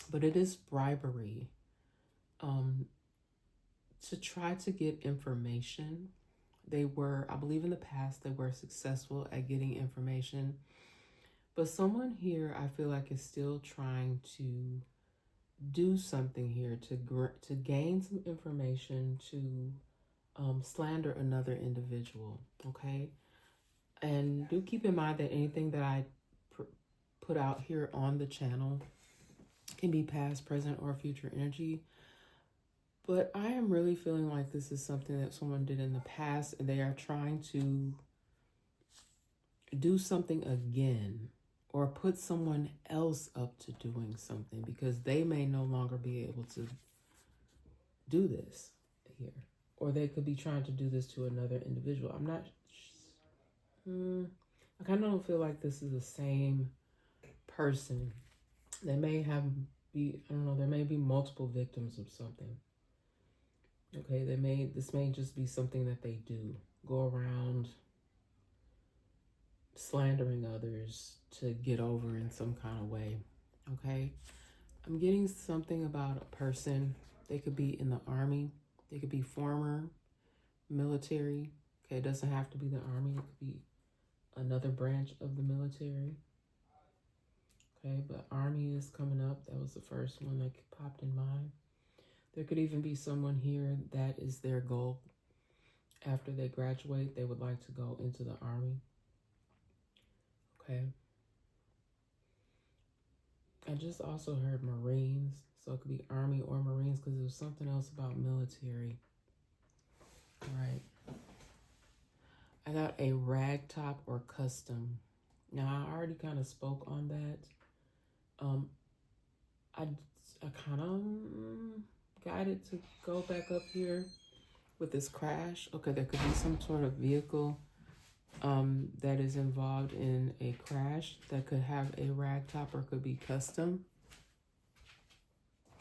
but it is bribery to try to get information. They were, I believe in the past, they were successful at getting information. But someone here, I feel like, is still trying to do something here to gain some information, to slander another individual, okay? And do keep in mind that anything that I put out here on the channel can be past, present, or future energy. But I am really feeling like this is something that someone did in the past, and they are trying to do something again, or put someone else up to doing something, because they may no longer be able to do this here. Or they could be trying to do this to another individual. I'm not, I kind of don't feel like this is the same person. They may I don't know, there may be multiple victims of something. Okay, this may just be something that they do. Go around slandering others to get over in some kind of way. Okay, I'm getting something about a person. They could be in the army. They could be former military. Okay, it doesn't have to be the army. It could be another branch of the military. Okay, but army is coming up. That was the first one that popped in mind. There could even be someone here that is their goal. After they graduate, they would like to go into the army. Okay. I just also heard Marines. So it could be Army or Marines, because there was something else about military. All right. I got a ragtop or custom. Now, I already kind of spoke on that. I kind of guided to go back up here with this crash. Okay, there could be some sort of vehicle that is involved in a crash that could have a ragtop or could be custom.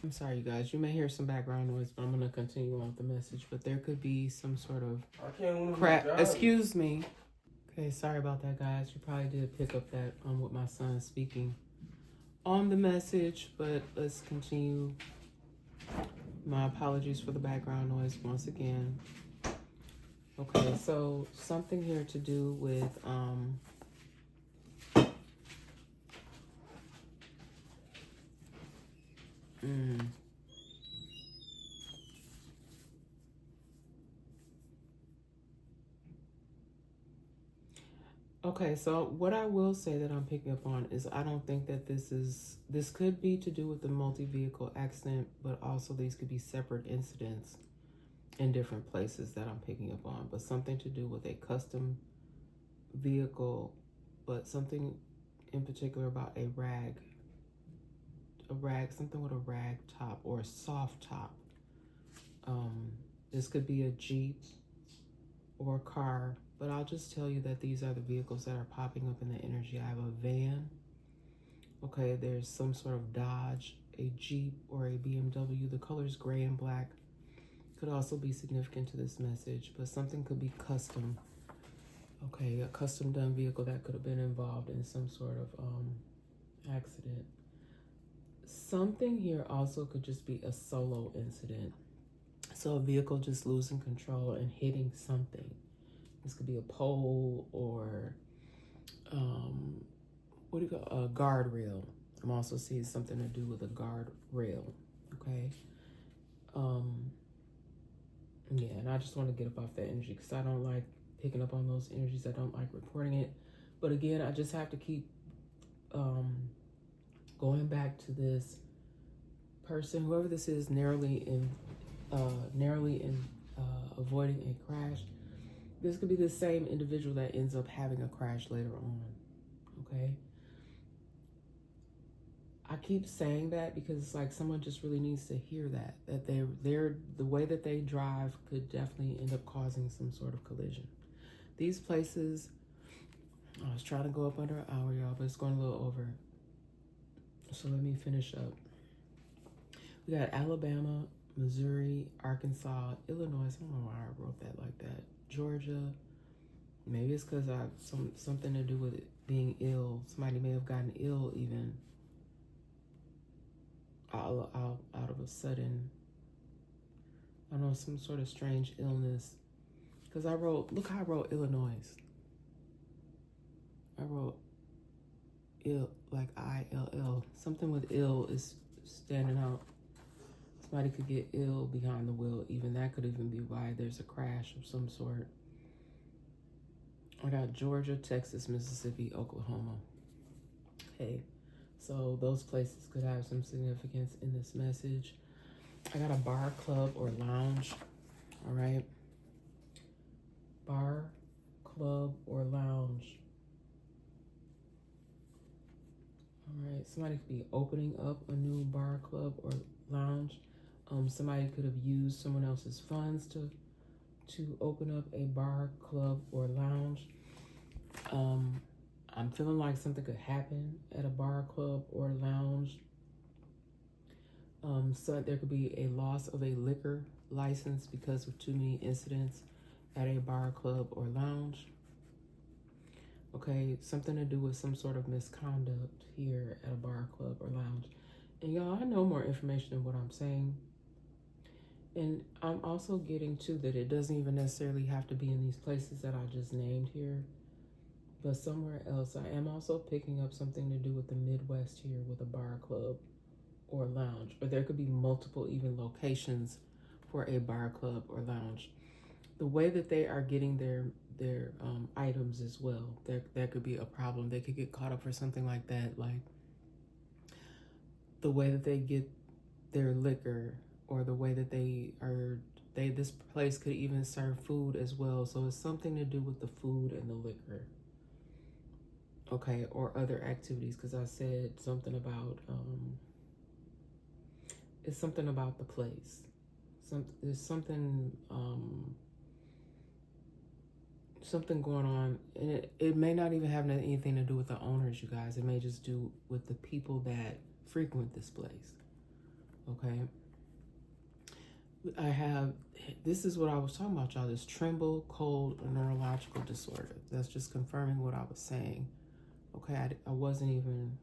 I'm sorry, you guys. You may hear some background noise, but I'm going to continue on with the message. But there could be some sort of crap. Excuse me. Okay, sorry about that, guys. You probably did pick up that with my son speaking on the message, but let's continue. My apologies for the background noise once again. Okay, so something here to do with Okay, so what I will say that I'm picking up on is I don't think that this could be to do with the multi-vehicle accident, but also these could be separate incidents in different places that I'm picking up on, but something to do with a custom vehicle, but something in particular about a rag, something with a rag top or a soft top. This could be a Jeep or a car, but I'll just tell you that these are the vehicles that are popping up in the energy. I have a van. Okay, there's some sort of Dodge, a Jeep, or a BMW. The colors gray and black could also be significant to this message, but something could be custom. Okay, a custom done vehicle that could have been involved in some sort of accident. Something here also could just be a solo incident. So a vehicle just losing control and hitting something. This could be a pole or what do you call a guardrail. I'm also seeing something to do with a guardrail. Okay. Yeah, and I just want to get up off that energy because I don't like picking up on those energies. I don't like reporting it. But again, I just have to keep going back to this person, whoever this is, narrowly in avoiding a crash. This could be the same individual that ends up having a crash later on. Okay. I keep saying that because it's like someone just really needs to hear that they're the way that they drive could definitely end up causing some sort of collision. These places, I was trying to go up under an hour, y'all, but it's going a little over. So let me finish up. We got Alabama, Missouri, Arkansas, Illinois. I don't know why I wrote that like that. Georgia. Maybe it's because I have something to do with it being ill. Somebody may have gotten ill even out of a sudden. I don't know, some sort of strange illness. Because look how I wrote Illinois. I wrote ill, like ILL. Something with ill is standing out. Somebody could get ill behind the wheel. Even that could even be why there's a crash of some sort. I got Georgia, Texas, Mississippi, Oklahoma. Okay, so those places could have some significance in this message. I got a bar, club, or lounge. All right. Bar, club, or lounge. All right. Somebody could be opening up a new bar, club, or lounge. Somebody could have used someone else's funds to open up a bar, club, or lounge. I'm feeling like something could happen at a bar, club, or lounge. So there could be a loss of a liquor license because of too many incidents at a bar, club, or lounge. Okay, something to do with some sort of misconduct here at a bar, club, or lounge. And y'all, I know more information than what I'm saying. And I'm also getting to that it doesn't even necessarily have to be in these places that I just named here, but somewhere else. I am also picking up something to do with the Midwest here with a bar, club, or lounge. Or there could be multiple even locations for a bar, club, or lounge. The way that they are getting their items as well, there could be a problem. They could get caught up for something like that, like the way that they get their liquor, or the way that this place could even serve food as well. So it's something to do with the food and the liquor. Okay, or other activities, because I said something about it's something about the place. There's something something going on, and it may not even have anything to do with the owners, you guys. It may just do with the people that frequent this place. Okay. I have, this is what I was talking about, y'all, this tremble, cold, or neurological disorder. That's just confirming what I was saying. Okay, I wasn't even,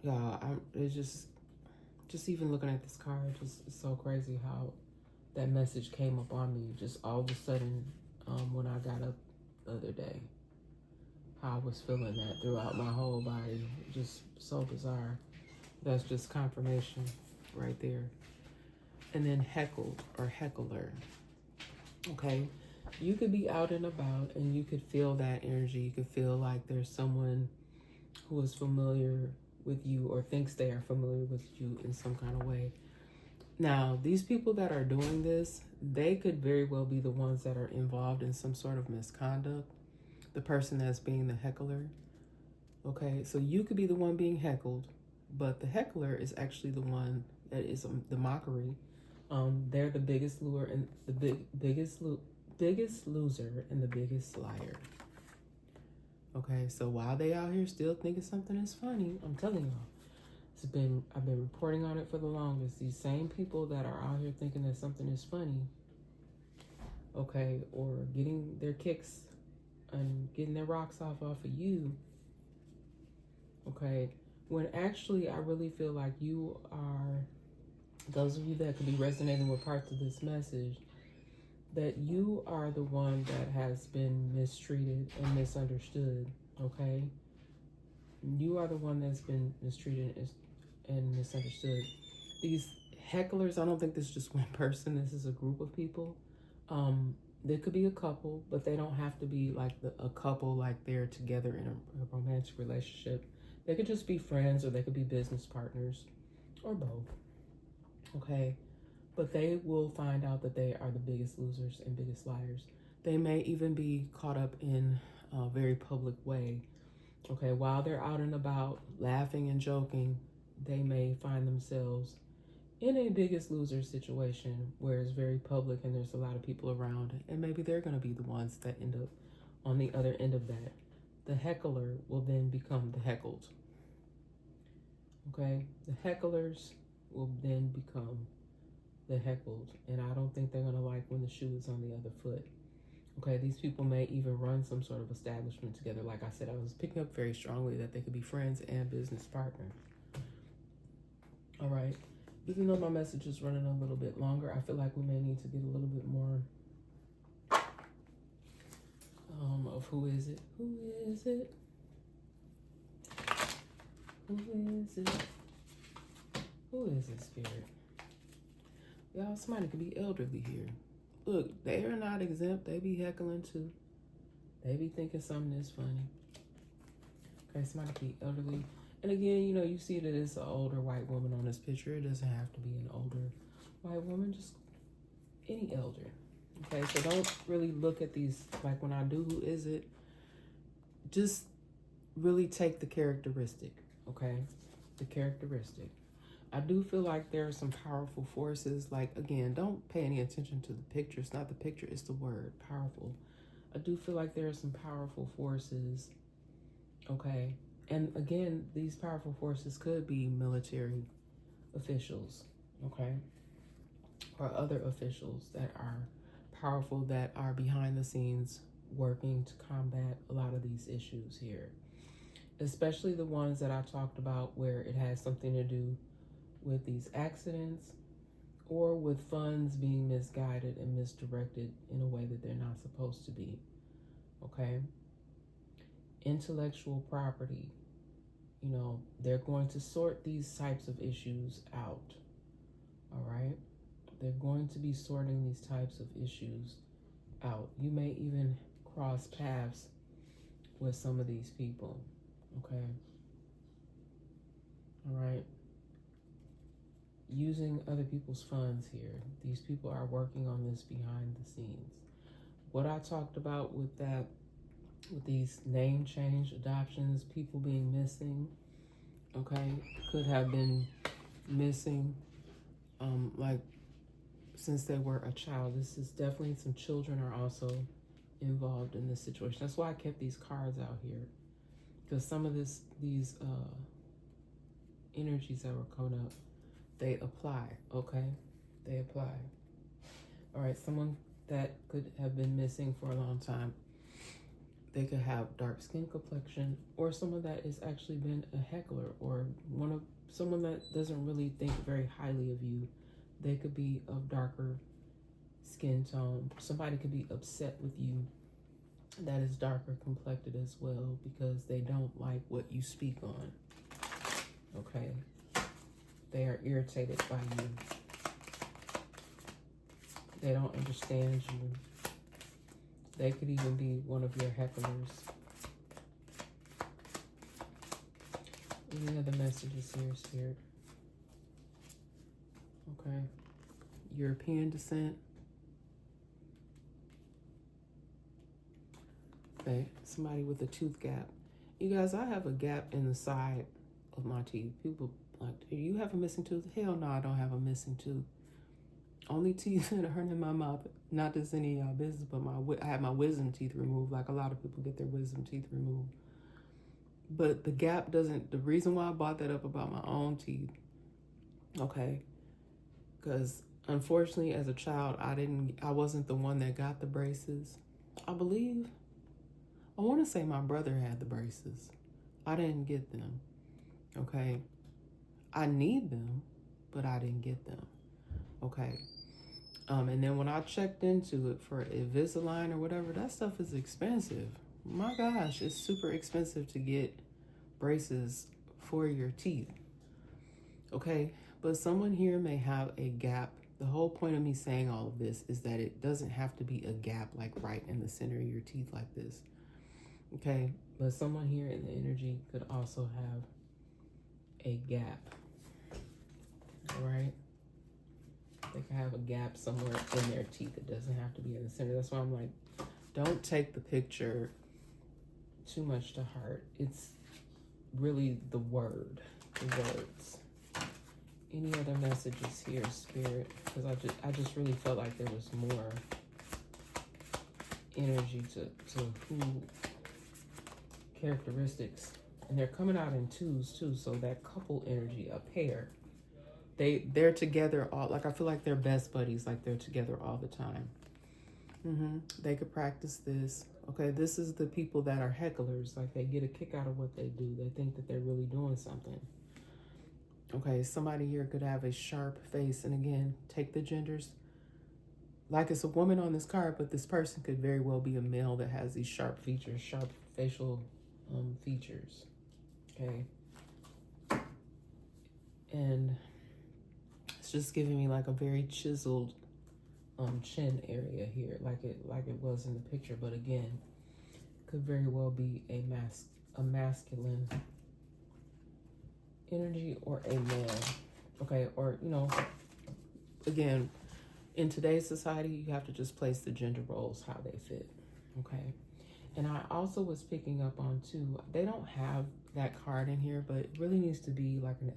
yeah, it's just even looking at this card, just it's so crazy how that message came up on me just all of a sudden when I got up the other day. How I was feeling that throughout my whole body, just so bizarre. That's just confirmation right there. And then heckled or heckler. Okay, you could be out and about and you could feel that energy. You could feel like there's someone who is familiar with you or thinks they are familiar with you in some kind of way. Now, these people that are doing this, they could very well be the ones that are involved in some sort of misconduct. The person that's being the heckler. Okay, so you could be the one being heckled, but the heckler is actually the one that is the mockery. They're the biggest lure and the biggest loser and the biggest liar. Okay, so while they out here still thinking something is funny, I'm telling y'all, I've been reporting on it for the longest. These same people that are out here thinking that something is funny, okay, or getting their kicks and getting their rocks off of you, okay, when actually I really feel like you are, those of you that could be resonating with parts of this message, that you are the one that has been mistreated and misunderstood, okay? You are the one that's been mistreated and misunderstood. These hecklers, I don't think this is just one person, this is a group of people. There could be a couple, but they don't have to be like a couple, like they're together in a romantic relationship. They could just be friends, or they could be business partners, or both. Okay, but they will find out that they are the biggest losers and biggest liars. They may even be caught up in a very public way. Okay, while they're out and about laughing and joking, they may find themselves in a biggest loser situation where it's very public and there's a lot of people around, and maybe they're going to be the ones that end up on the other end of that. The heckler will then become the heckled. Okay, the hecklers will then become the heckled, and I don't think they're going to like when the shoe is on the other foot. Okay, these people may even run some sort of establishment together. Like I said, I was picking up very strongly that they could be friends and business partners. All right. Even though my message is running a little bit longer, I feel like we may need to get a little bit more of who is it? Who is it? Who is it? Who is it, Spirit? Y'all, somebody could be elderly here. Look, they are not exempt. They be heckling too. They be thinking something is funny. Okay, somebody could be elderly. And again, you know, you see that it's an older white woman on this picture. It doesn't have to be an older white woman, just any elder. Okay, so don't really look at these, like when I do who is it, just really take the characteristic, okay? The characteristic. I do feel like there are some powerful forces. Like, again, don't pay any attention to the picture. It's not the picture, it's the word, powerful. I do feel like there are some powerful forces, okay? And again, these powerful forces could be military officials, okay? Or other officials that are powerful, that are behind the scenes working to combat a lot of these issues here. Especially the ones that I talked about where it has something to do with these accidents or with funds being misguided and misdirected in a way that they're not supposed to be, okay? Intellectual property, you know, they're going to sort these types of issues out, all right? They're going to be sorting these types of issues out. You may even cross paths with some of these people, okay? All right? Using other people's funds here. These people are working on this behind the scenes. What I talked about with that, with these name change adoptions, people being missing, okay, could have been missing, like since they were a child. This is definitely, some children are also involved in this situation. That's why I kept these cards out here. because some of these energies that were coming up, they apply. Okay, they apply. All right, someone that could have been missing for a long time. They could have dark skin complexion, or someone that has actually been a heckler, or someone that doesn't really think very highly of you. They could be of darker skin tone. Somebody could be upset with you that is darker complected as well because they don't like what you speak on. Okay, they are irritated by you. They don't understand you. They could even be one of your hecklers. Any other messages here, Spirit? Okay. European descent. Okay. Somebody with a tooth gap. You guys, I have a gap in the side of my teeth. People like, do you have a missing tooth? Hell no, I don't have a missing tooth. Only teeth that are in my mouth. Not this any of y'all business, but I have my wisdom teeth removed. Like a lot of people get their wisdom teeth removed. But the gap doesn't, the reason why I brought that up about my own teeth, okay, because unfortunately as a child, I wasn't the one that got the braces. I want to say my brother had the braces. I didn't get them, okay. I need them, but I didn't get them, okay. And then when I checked into it for Invisalign or whatever, that stuff is expensive. My gosh, it's super expensive to get braces for your teeth. Okay, but someone here may have a gap. The whole point of me saying all of this is that it doesn't have to be a gap like right in the center of your teeth like this. Okay, but someone here in the energy could also have a gap. All right. They can have a gap somewhere in their teeth. It doesn't have to be in the center. That's why I'm like, don't take the picture too much to heart. It's really the words. Any other messages here, Spirit? Because I just really felt like there was more energy to who characteristics. And they're coming out in twos too. So that couple energy, a pair. They're together all, like I feel like they're best buddies, like they're together all the time. They could practice this. Okay, this is the people that are hecklers. Like they get a kick out of what they do. They think that they're really doing something. Okay, somebody here could have a sharp face. And again, take the genders. Like it's a woman on this card, but this person could very well be a male that has these sharp features, sharp facial features. Okay. And it's just giving me like a very chiseled chin area here, like it was in the picture. But again, could very well be a masculine energy or a male. Okay, or again, in today's society, you have to just place the gender roles how they fit. Okay. And I also was picking up on too, they don't have that card in here, but it really needs to be like an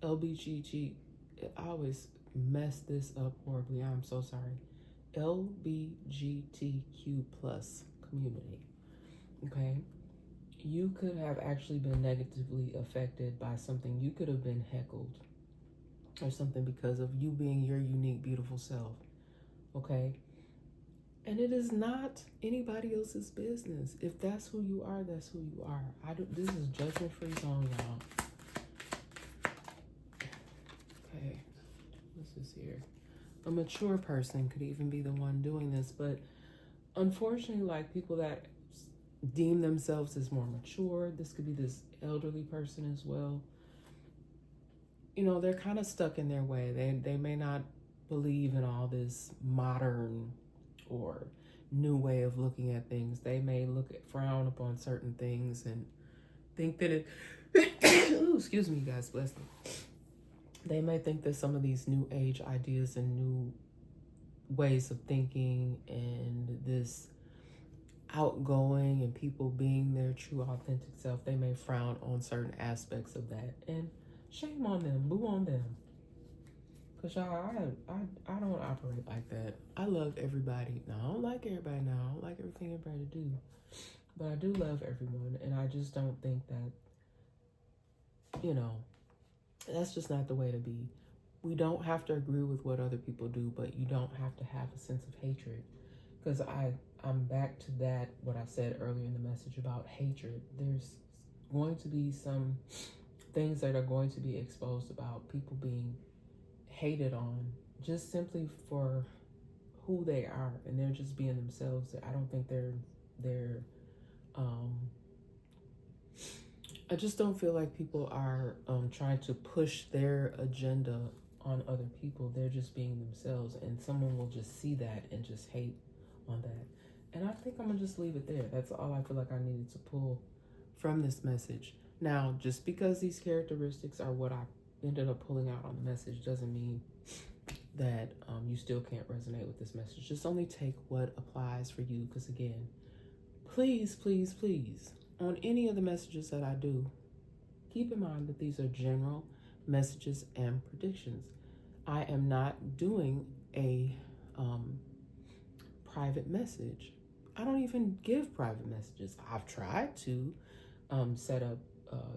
LBGT. I always mess this up horribly. I'm so sorry. LBGTQ plus community. Okay. You could have actually been negatively affected by something. You could have been heckled or something because of you being your unique, beautiful self. Okay. And it is not anybody else's business. If that's who you are, that's who you are. This is judgment-free zone, y'all. Okay, what's this here? A mature person could even be the one doing this, but unfortunately, like people that deem themselves as more mature, this could be this elderly person as well. They're kind of stuck in their way. They may not believe in all this modern or new way of looking at things. They may frown upon certain things and think that it ooh, excuse me, guys, bless them. They may think that some of these new age ideas and new ways of thinking and this outgoing and people being their true authentic self, they may frown on certain aspects of that. And shame on them, boo on them. Because y'all, I don't operate like that. I love everybody. No, I don't like everybody now. I don't like everything everybody do. But I do love everyone, and I just don't think that, you know, that's just not the way to be. We don't have to agree with what other people do, but you don't have to have a sense of hatred. Because I'm back to that, what I said earlier in the message about hatred. There's going to be some things that are going to be exposed about people being hated on just simply for who they are, and they're just being themselves. I don't think they're um I just don't feel like people are trying to push their agenda on other people. They're just being themselves, and someone will just see that and just hate on that. And I think I'm gonna just leave it there. That's all I feel like I needed to pull from this message. Now, just because these characteristics are what I ended up pulling out on the message doesn't mean that you still can't resonate with this message. Just only take what applies for you. Because again, please, please, please, on any of the messages that I do, keep in mind that these are general messages and predictions. I am not doing a private message. I don't even give private messages. I've tried to set up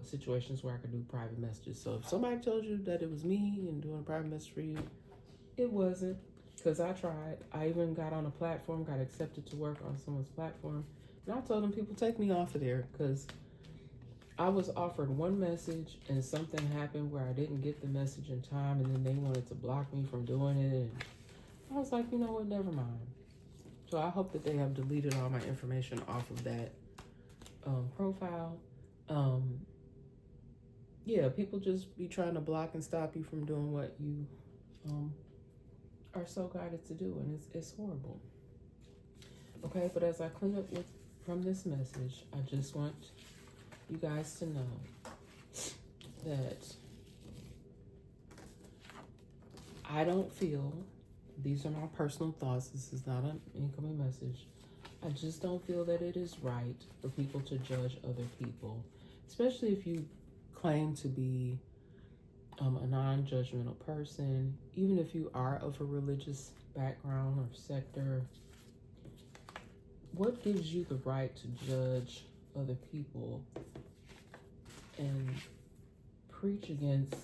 situations where I could do private messages. So if somebody told you that it was me and doing a private message for you, it wasn't, because I tried. I even got on a platform, got accepted to work on someone's platform, and I told them, people, take me off of there, because I was offered one message and something happened where I didn't get the message in time, and then they wanted to block me from doing it, and I was like, you know what, never mind. So I hope that they have deleted all my information off of that profile. Yeah, people just be trying to block and stop you from doing what you are so guided to do, and it's horrible. Okay, but as I clean up from this message, I just want you guys to know that I don't feel, these are my personal thoughts, this is not an incoming message, I just don't feel that it is right for people to judge other people, especially if you claim to be a non-judgmental person. Even if you are of a religious background or sector, what gives you the right to judge other people and preach against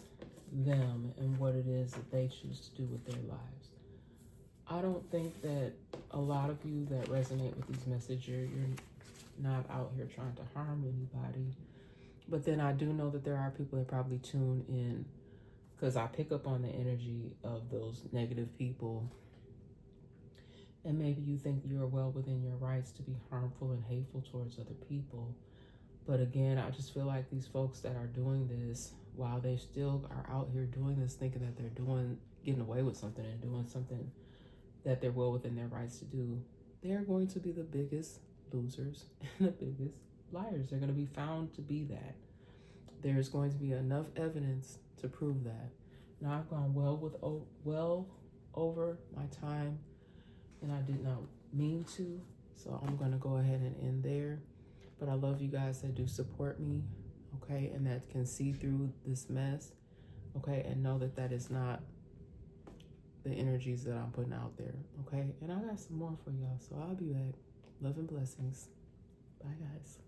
them and what it is that they choose to do with their lives? I don't think that a lot of you that resonate with these messages, you're not out here trying to harm anybody. But then I do know that there are people that probably tune in because I pick up on the energy of those negative people. And maybe you think you're well within your rights to be harmful and hateful towards other people. But again, I just feel like these folks that are doing this, while they still are out here doing this, thinking that they're getting away with something and doing something that they're well within their rights to do, they're going to be the biggest losers and the biggest liars. They're going to be found to be that. There's going to be enough evidence to prove that. Now, I've gone well over my time, and I did not mean to, so I'm going to go ahead and end there. But I love you guys that do support me, okay, and that can see through this mess, okay, and know that that is not the energies that I'm putting out there, okay? And I got some more for y'all, so I'll be back. Love and blessings. Bye, guys.